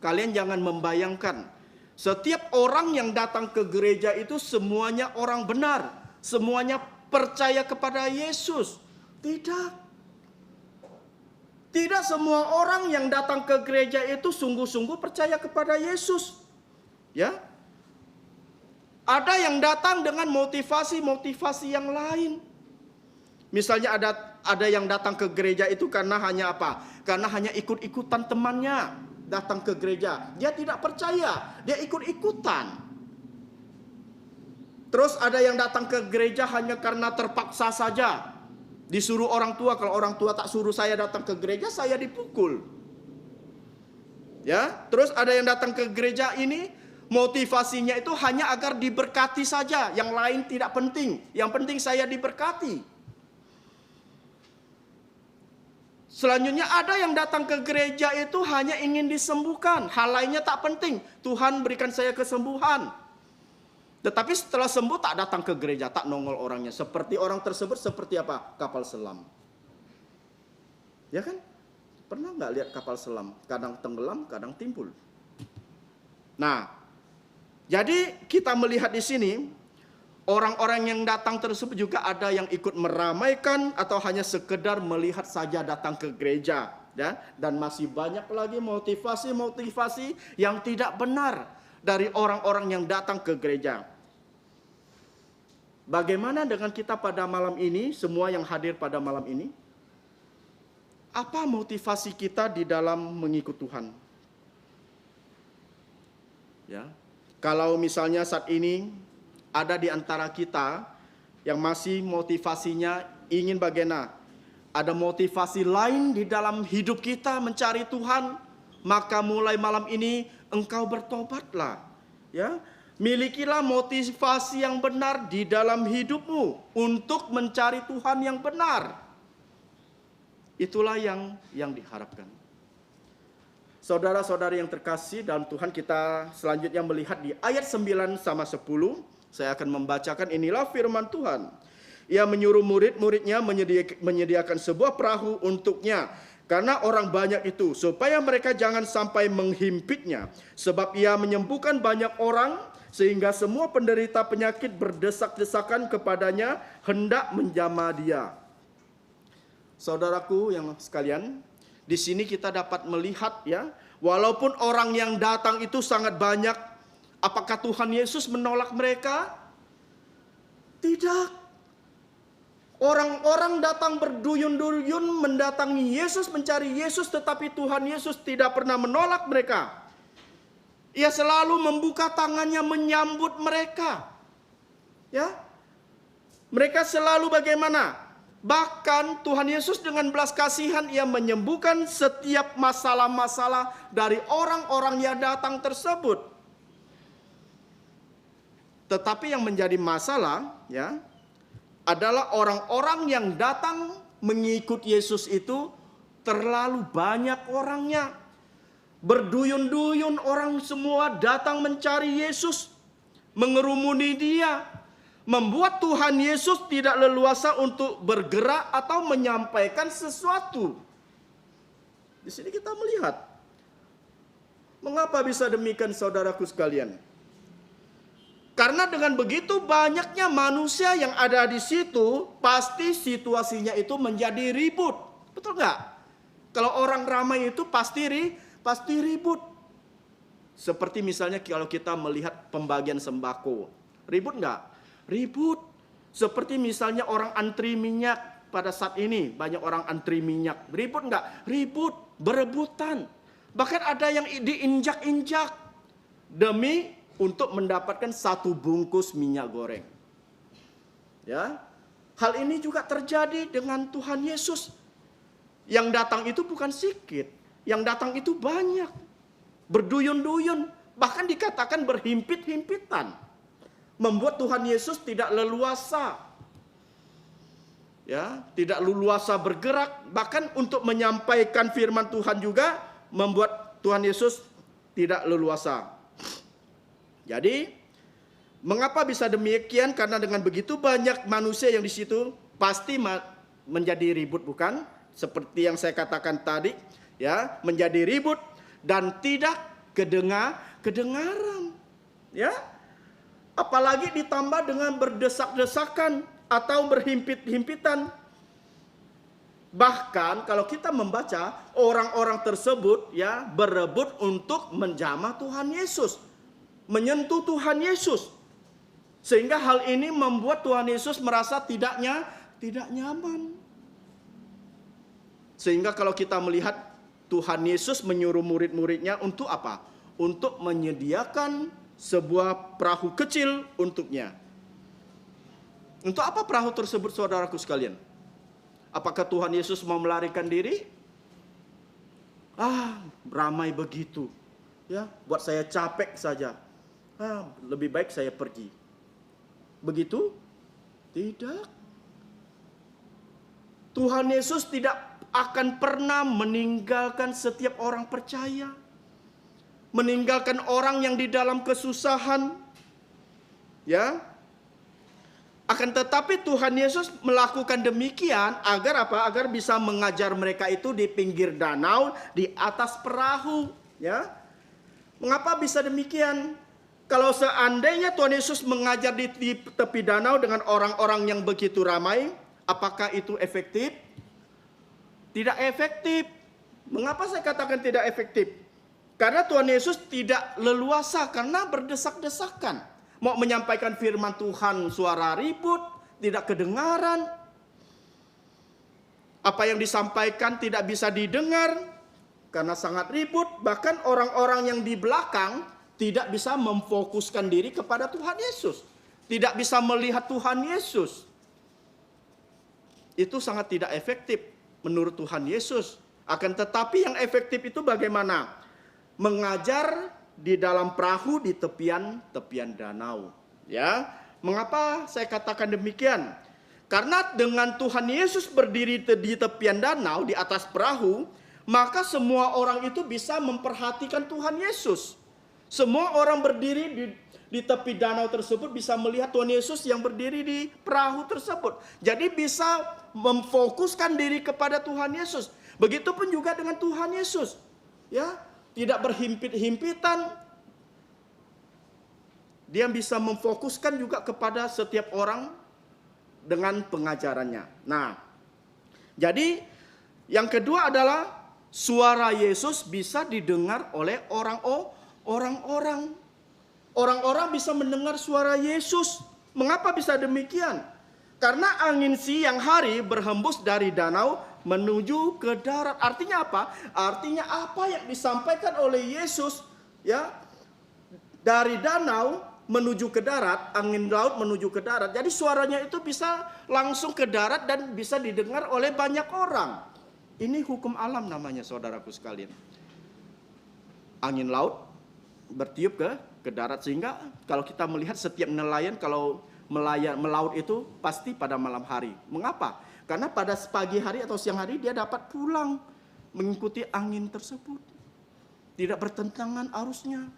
Kalian jangan membayangkan setiap orang yang datang ke gereja itu semuanya orang benar, semuanya percaya kepada Yesus. Tidak. Tidak semua orang yang datang ke gereja itu sungguh-sungguh percaya kepada Yesus. Ya. Ada yang datang dengan motivasi-motivasi yang lain. Misalnya ada yang datang ke gereja itu karena hanya apa? Karena hanya ikut-ikutan temannya datang ke gereja. Dia tidak percaya, dia ikut-ikutan. Terus ada yang datang ke gereja hanya karena terpaksa saja. Disuruh orang tua, kalau orang tua tak suruh saya datang ke gereja, saya dipukul. Ya, terus ada yang datang ke gereja ini motivasinya itu hanya agar diberkati saja, yang lain tidak penting. Yang penting saya diberkati. Selanjutnya ada yang datang ke gereja itu hanya ingin disembuhkan. Hal lainnya tak penting. Tuhan berikan saya kesembuhan. Tetapi setelah sembuh tak datang ke gereja, tak nongol orangnya. Seperti orang tersebut seperti apa? Kapal selam. Ya kan? Pernah nggak lihat kapal selam? Kadang tenggelam, kadang timbul. Nah, jadi kita melihat di sini orang-orang yang datang tersebut juga ada yang ikut meramaikan atau hanya sekedar melihat saja datang ke gereja, ya. Dan masih banyak lagi motivasi-motivasi yang tidak benar dari orang-orang yang datang ke gereja. Bagaimana dengan kita pada malam ini, semua yang hadir pada malam ini? Apa motivasi kita di dalam mengikut Tuhan? Ya. Kalau misalnya saat ini ada di antara kita yang masih motivasinya ingin bagaimana? Ada motivasi lain di dalam hidup kita mencari Tuhan, maka mulai malam ini engkau bertobatlah. Ya. Milikilah motivasi yang benar di dalam hidupmu untuk mencari Tuhan yang benar. Itulah yang diharapkan. Saudara-saudari yang terkasih dalam Tuhan, kita selanjutnya melihat di ayat 9 sama 10. Saya akan membacakan, inilah firman Tuhan. Ia menyuruh murid-muridnya menyediakan sebuah perahu untuknya. Karena orang banyak itu, supaya mereka jangan sampai menghimpitnya. Sebab ia menyembuhkan banyak orang, sehingga semua penderita penyakit berdesak-desakan kepadanya, hendak menjamah dia. Saudaraku yang sekalian, di sini kita dapat melihat ya, walaupun orang yang datang itu sangat banyak, apakah Tuhan Yesus menolak mereka? Tidak. Orang-orang datang berduyun-duyun mendatangi Yesus, mencari Yesus, tetapi Tuhan Yesus tidak pernah menolak mereka. Ia selalu membuka tangannya menyambut mereka. Ya. Mereka selalu bagaimana? Bahkan Tuhan Yesus dengan belas kasihan ia menyembuhkan setiap masalah-masalah dari orang-orang yang datang tersebut. Tetapi yang menjadi masalah ya adalah orang-orang yang datang mengikut Yesus itu terlalu banyak orangnya. Berduyun-duyun orang semua datang mencari Yesus, mengerumuni dia, membuat Tuhan Yesus tidak leluasa untuk bergerak atau menyampaikan sesuatu. Di sini kita melihat, mengapa bisa demikian saudaraku sekalian? Karena dengan begitu banyaknya manusia yang ada di situ, pasti situasinya itu menjadi ribut. Betul nggak? Kalau orang ramai itu pasti ribut. Seperti misalnya kalau kita melihat pembagian sembako. Ribut nggak? Ribut. Seperti misalnya orang antri minyak pada saat ini. Banyak orang antri minyak. Ribut nggak? Ribut. Berebutan. Bahkan ada yang diinjak-injak. Demi untuk mendapatkan satu bungkus minyak goreng. Ya. Hal ini juga terjadi dengan Tuhan Yesus. Yang datang itu bukan sedikit. Yang datang itu banyak, berduyun-duyun, bahkan dikatakan berhimpit-himpitan, membuat Tuhan Yesus tidak leluasa, ya, tidak leluasa bergerak, bahkan untuk menyampaikan firman Tuhan juga membuat Tuhan Yesus tidak leluasa. Jadi, mengapa bisa demikian? Karena dengan begitu banyak manusia yang di situ pasti menjadi ribut, bukan? Seperti yang saya katakan tadi. Ya, menjadi ribut dan tidak kedengaran. Ya. Apalagi ditambah dengan berdesak-desakan atau berhimpit-himpitan. Bahkan kalau kita membaca, orang-orang tersebut ya berebut untuk menjamah Tuhan Yesus, menyentuh Tuhan Yesus. Sehingga hal ini membuat Tuhan Yesus merasa tidak nyaman. Sehingga kalau kita melihat Tuhan Yesus menyuruh murid-muridnya untuk apa? Untuk menyediakan sebuah perahu kecil untuknya. Untuk apa perahu tersebut saudaraku sekalian? Apakah Tuhan Yesus mau melarikan diri? Ramai begitu. Ya, buat saya capek saja. Lebih baik saya pergi. Begitu? Tidak. Tuhan Yesus tidak akan pernah meninggalkan setiap orang percaya. Meninggalkan orang yang di dalam kesusahan. Ya. Akan tetapi Tuhan Yesus melakukan demikian agar apa? Agar bisa mengajar mereka itu di pinggir danau, di atas perahu. Ya. Mengapa bisa demikian? Kalau seandainya Tuhan Yesus mengajar di tepi danau dengan orang-orang yang begitu ramai, apakah itu efektif? Tidak efektif. Mengapa saya katakan tidak efektif? Karena Tuhan Yesus tidak leluasa karena berdesak-desakan. Mau menyampaikan firman Tuhan suara ribut, tidak kedengaran. Apa yang disampaikan tidak bisa didengar karena sangat ribut. Bahkan orang-orang yang di belakang tidak bisa memfokuskan diri kepada Tuhan Yesus. Tidak bisa melihat Tuhan Yesus. Itu sangat tidak efektif menurut Tuhan Yesus. Akan tetapi yang efektif itu bagaimana? Mengajar di dalam perahu di tepian danau. Ya, mengapa saya katakan demikian? Karena dengan Tuhan Yesus berdiri di tepian danau di atas perahu, maka semua orang itu bisa memperhatikan Tuhan Yesus. Semua orang berdiri di tepi danau tersebut bisa melihat Tuhan Yesus yang berdiri di perahu tersebut. Jadi bisa memfokuskan diri kepada Tuhan Yesus. Begitupun juga dengan Tuhan Yesus. Ya, tidak berhimpit-himpitan. Dia bisa memfokuskan juga kepada setiap orang dengan pengajarannya. Nah, jadi yang kedua adalah suara Yesus bisa didengar oleh orang-orang. Orang-orang bisa mendengar suara Yesus. Mengapa bisa demikian? Karena angin siang hari berhembus dari danau menuju ke darat. Artinya apa? Artinya apa yang disampaikan oleh Yesus ya dari danau menuju ke darat, angin laut menuju ke darat. Jadi suaranya itu bisa langsung ke darat dan bisa didengar oleh banyak orang. Ini hukum alam namanya, saudaraku sekalian. Angin laut bertiup ke darat, sehingga kalau kita melihat setiap nelayan kalau melaut itu pasti pada malam hari. Mengapa? Karena pada pagi hari atau siang hari dia dapat pulang mengikuti angin tersebut. Tidak bertentangan arusnya.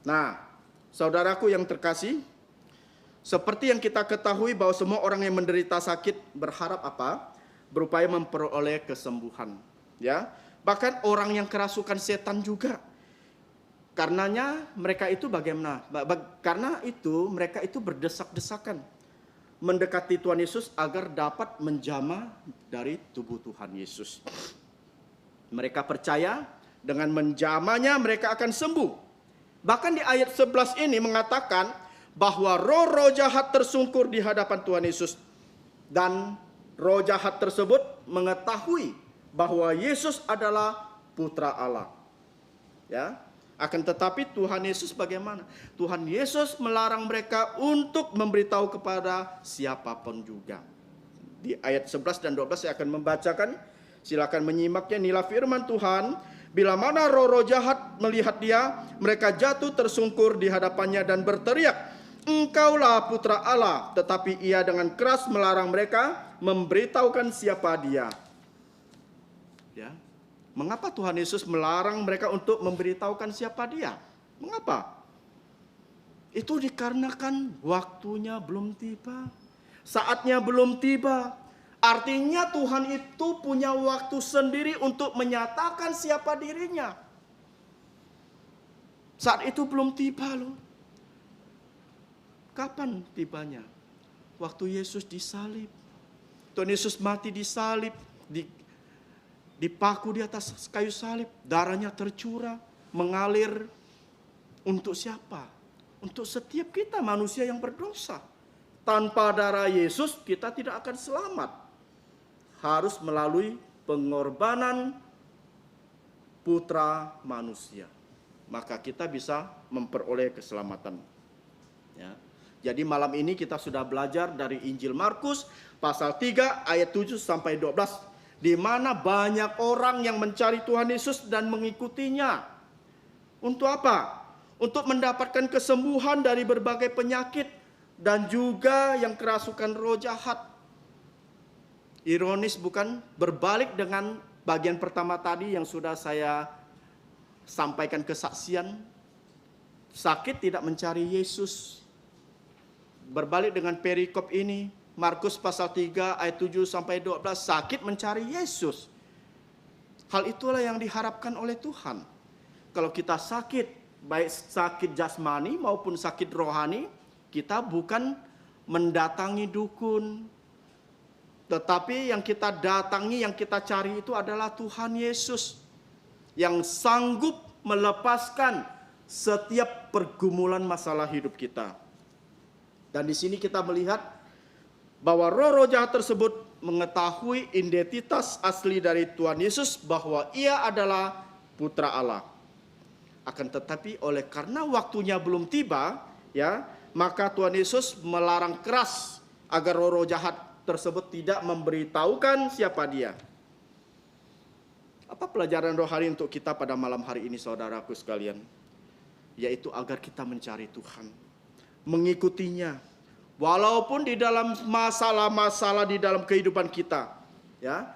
Nah, saudaraku yang terkasih, seperti yang kita ketahui bahwa semua orang yang menderita sakit berharap apa? Berupaya memperoleh kesembuhan. Ya, bahkan orang yang kerasukan setan juga. Karenanya mereka itu bagaimana? Karena itu mereka itu berdesak-desakan mendekati Tuhan Yesus agar dapat menjamah dari tubuh Tuhan Yesus. Mereka percaya dengan menjamahnya mereka akan sembuh. Bahkan di ayat 11 ini mengatakan bahwa roh-roh jahat tersungkur di hadapan Tuhan Yesus. Dan roh jahat tersebut mengetahui bahwa Yesus adalah Putra Allah. Ya. Akan tetapi Tuhan Yesus bagaimana? Tuhan Yesus melarang mereka untuk memberitahu kepada siapapun juga. Di ayat 11 dan 12 saya akan membacakan. Silakan menyimaknya. Inilah firman Tuhan. Bila mana roh-roh jahat melihat dia, mereka jatuh tersungkur di hadapannya dan berteriak, "Engkaulah Putra Allah." Tetapi ia dengan keras melarang mereka memberitahukan siapa dia. Ya. Mengapa Tuhan Yesus melarang mereka untuk memberitahukan siapa dia? Mengapa? Itu dikarenakan waktunya belum tiba. Saatnya belum tiba. Artinya Tuhan itu punya waktu sendiri untuk menyatakan siapa dirinya. Saat itu belum tiba loh. Kapan tibanya? Waktu Yesus disalib. Tuhan Yesus mati disalib, dipaku di atas kayu salib, darahnya tercurah, mengalir untuk siapa? Untuk setiap kita manusia yang berdosa. Tanpa darah Yesus kita tidak akan selamat. Harus melalui pengorbanan Putra manusia. Maka kita bisa memperoleh keselamatan. Ya. Jadi malam ini kita sudah belajar dari Injil Markus pasal 3 ayat 7 sampai 12. Di mana banyak orang yang mencari Tuhan Yesus dan mengikutinya. Untuk apa? Untuk mendapatkan kesembuhan dari berbagai penyakit dan juga yang kerasukan roh jahat. Ironis bukan? Berbalik dengan bagian pertama tadi yang sudah saya sampaikan kesaksian. Sakit tidak mencari Yesus. Berbalik dengan perikop ini. Markus pasal 3 ayat 7 sampai 12. Sakit mencari Yesus. Hal itulah yang diharapkan oleh Tuhan. Kalau kita sakit, baik sakit jasmani maupun sakit rohani, kita bukan mendatangi dukun. Tetapi yang kita datangi, yang kita cari itu adalah Tuhan Yesus. Yang sanggup melepaskan setiap pergumulan masalah hidup kita. Dan di sini kita melihat bahwa roh-roh jahat tersebut mengetahui identitas asli dari Tuhan Yesus, bahwa ia adalah Putra Allah. Akan tetapi oleh karena waktunya belum tiba, ya, maka Tuhan Yesus melarang keras agar roh-roh jahat tersebut tidak memberitahukan siapa dia. Apa pelajaran rohani untuk kita pada malam hari ini, saudaraku sekalian? Yaitu agar kita mencari Tuhan, mengikutinya, walaupun di dalam masalah-masalah di dalam kehidupan kita, ya,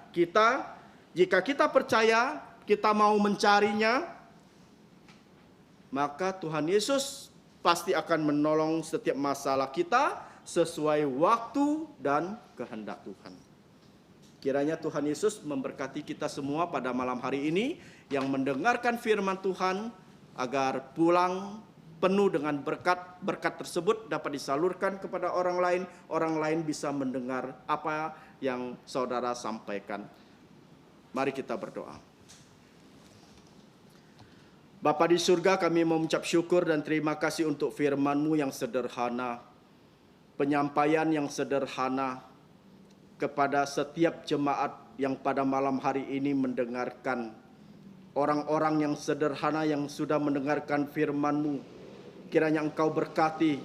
jika kita percaya, kita mau mencarinya, maka Tuhan Yesus pasti akan menolong setiap masalah kita sesuai waktu dan kehendak Tuhan. Kiranya Tuhan Yesus memberkati kita semua pada malam hari ini yang mendengarkan firman Tuhan, agar pulang penuh dengan berkat tersebut dapat disalurkan kepada orang lain bisa mendengar apa yang saudara sampaikan. Mari kita berdoa. Bapa di surga, kami mengucap syukur dan terima kasih untuk firman-Mu yang sederhana, penyampaian yang sederhana kepada setiap jemaat yang pada malam hari ini mendengarkan. Orang-orang yang sederhana yang sudah mendengarkan firman-Mu, kiranya Engkau berkati,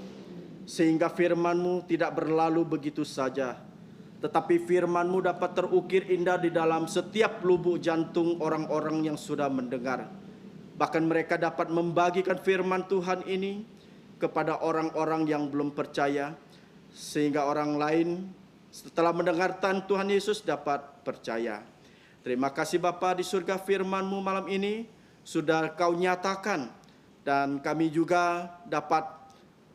sehingga firman-Mu tidak berlalu begitu saja, tetapi firman-Mu dapat terukir indah di dalam setiap lubuk jantung orang-orang yang sudah mendengar. Bahkan mereka dapat membagikan firman Tuhan ini kepada orang-orang yang belum percaya, sehingga orang lain setelah mendengarkan Tuhan Yesus dapat percaya. Terima kasih Bapa di surga, firman-Mu malam ini sudah Kau nyatakan, dan kami juga dapat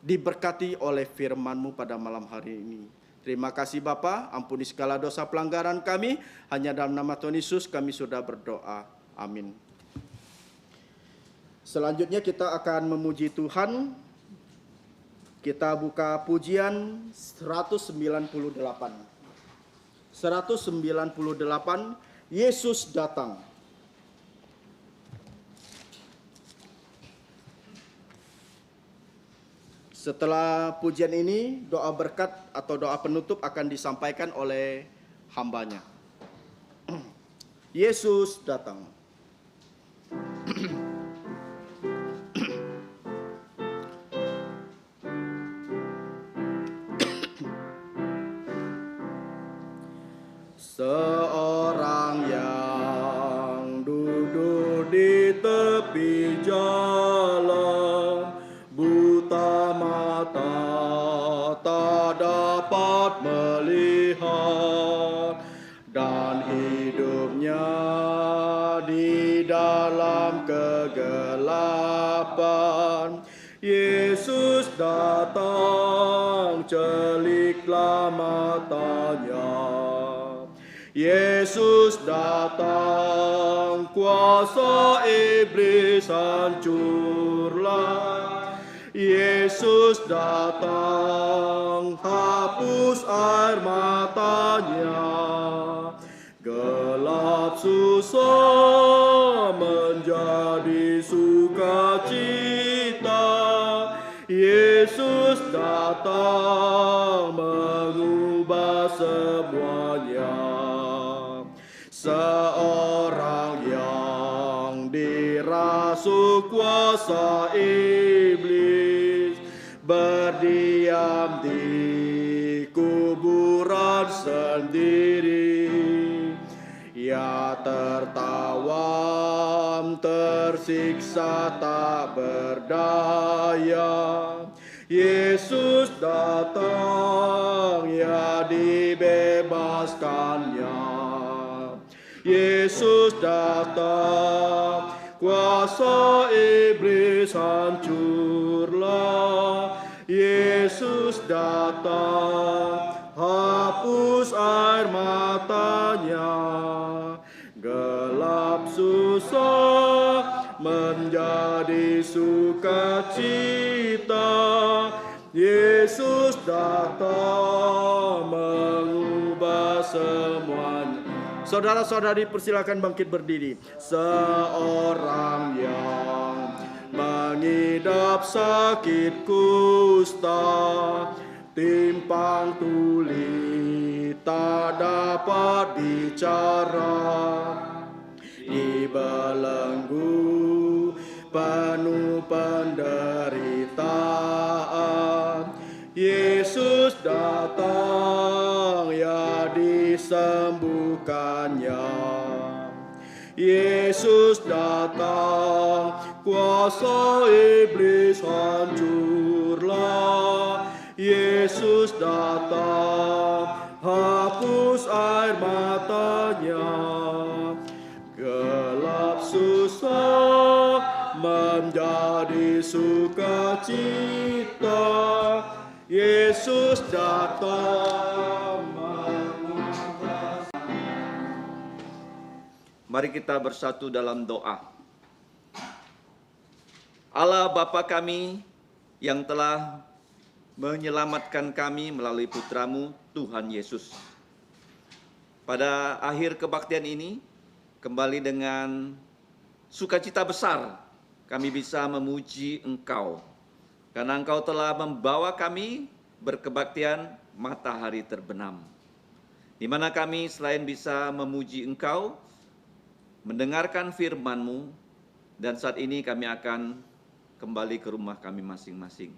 diberkati oleh firman-Mu pada malam hari ini. Terima kasih Bapa, ampuni segala dosa pelanggaran kami, hanya dalam nama Tuhan Yesus kami sudah berdoa. Amin. Selanjutnya kita akan memuji Tuhan. Kita buka pujian 198. 198, Yesus datang. Setelah pujian ini, doa berkat atau doa penutup akan disampaikan oleh hambanya. Yesus datang. Seorang yang duduk di tepi jalan, buta mata tak dapat melihat, dan hidupnya di dalam kegelapan. Yesus datang, celiklah matanya. Yesus datang, kuasa iblis hancurlah. Yesus datang, hapus air matanya. Gelap susah menjadi sukacita. Yesus datang mengubah semuanya. Seorang yang dirasuk kuasa iblis, berdiam di kuburan sendiri. Ia tertawan, tersiksa, tak berdaya. Yesus datang, ia dibebaskannya. Yesus datang, kuasa iblis hancurlah. Yesus datang, hapus air matanya. Gelap susah menjadi sukacita. Yesus datang mengubah semuanya. Saudara-saudari, persilakan bangkit berdiri. Seorang yang mengidap sakit kusta, timpang tuli tak dapat bicara, dibelenggu penuh penderitaan. Yesus datang, ya disembuhkannya. Yesus datang, kuasa iblis hancurlah. Yesus datang, hapus air matanya. Gelap susah menjadi sukacita. Yesus datang. Mari kita bersatu dalam doa. Allah Bapa kami yang telah menyelamatkan kami melalui putra-Mu Tuhan Yesus. Pada akhir kebaktian ini, kembali dengan sukacita besar kami bisa memuji Engkau. Karena Engkau telah membawa kami berkebaktian matahari terbenam. Di mana kami selain bisa memuji Engkau, mendengarkan firman-Mu, dan saat ini kami akan kembali ke rumah kami masing-masing.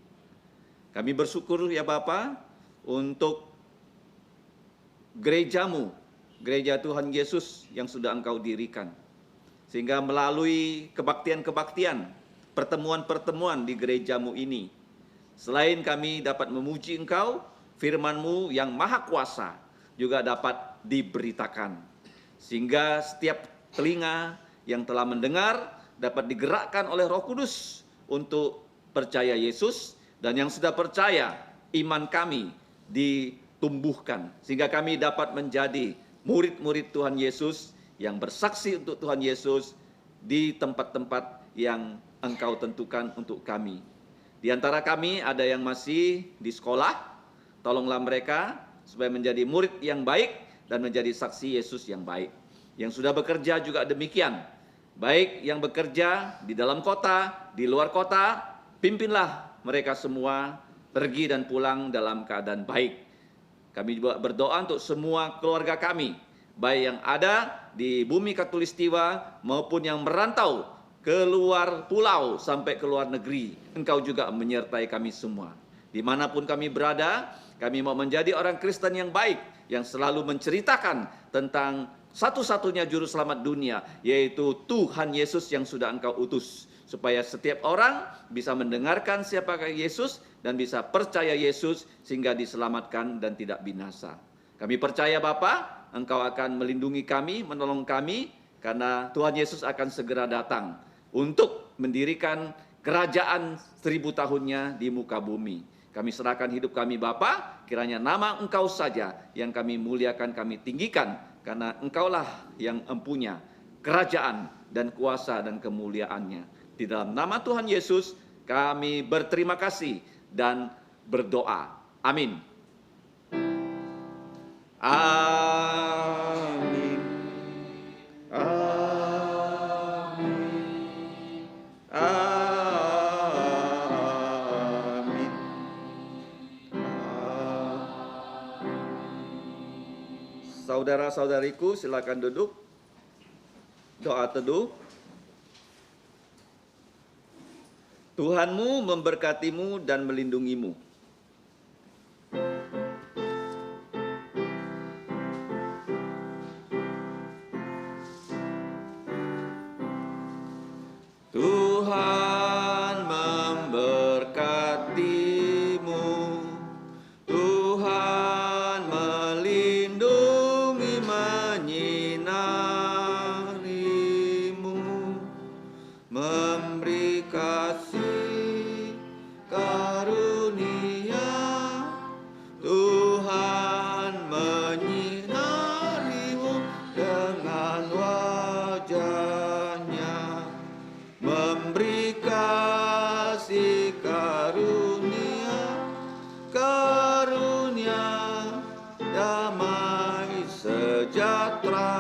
Kami bersyukur ya Bapa untuk gereja-Mu, gereja Tuhan Yesus yang sudah Engkau dirikan. Sehingga melalui kebaktian-kebaktian, pertemuan-pertemuan di gereja-Mu ini, selain kami dapat memuji Engkau, firman-Mu yang maha kuasa juga dapat diberitakan. Sehingga setiap telinga yang telah mendengar dapat digerakkan oleh Roh Kudus untuk percaya Yesus, dan yang sudah percaya, iman kami ditumbuhkan. Sehingga kami dapat menjadi murid-murid Tuhan Yesus yang bersaksi untuk Tuhan Yesus di tempat-tempat yang Engkau tentukan untuk kami. Di antara kami ada yang masih di sekolah, tolonglah mereka supaya menjadi murid yang baik dan menjadi saksi Yesus yang baik. Yang sudah bekerja juga demikian. Baik yang bekerja di dalam kota, di luar kota, pimpinlah mereka semua pergi dan pulang dalam keadaan baik. Kami juga berdoa untuk semua keluarga kami, baik yang ada di bumi Katulistiwa maupun yang merantau ke luar pulau sampai ke luar negeri. Engkau juga menyertai kami semua. Dimanapun kami berada, kami mau menjadi orang Kristen yang baik, yang selalu menceritakan tentang satu-satunya juru selamat dunia, yaitu Tuhan Yesus yang sudah Engkau utus. Supaya setiap orang bisa mendengarkan siapakah Yesus dan bisa percaya Yesus sehingga diselamatkan dan tidak binasa. Kami percaya Bapa, Engkau akan melindungi kami, menolong kami, karena Tuhan Yesus akan segera datang untuk mendirikan kerajaan 1000 tahunnya di muka bumi. Kami serahkan hidup kami Bapa, kiranya nama Engkau saja yang kami muliakan, kami tinggikan, karena Engkaulah yang empunya kerajaan dan kuasa dan kemuliaannya. Di dalam nama Tuhan Yesus kami berterima kasih dan berdoa. Amin. Amin. Amin. Amin. Saudara-saudariku, silakan duduk. Doa teduh. Tuhanmu memberkatimu dan melindungimu. Tuhan memberkatimu, Tuhan melindungi menyinarimu, memberi kasih karunia. Tuhan menyinarimu dengan wajahnya, memberi kasih karunia, karunia damai sejahtera.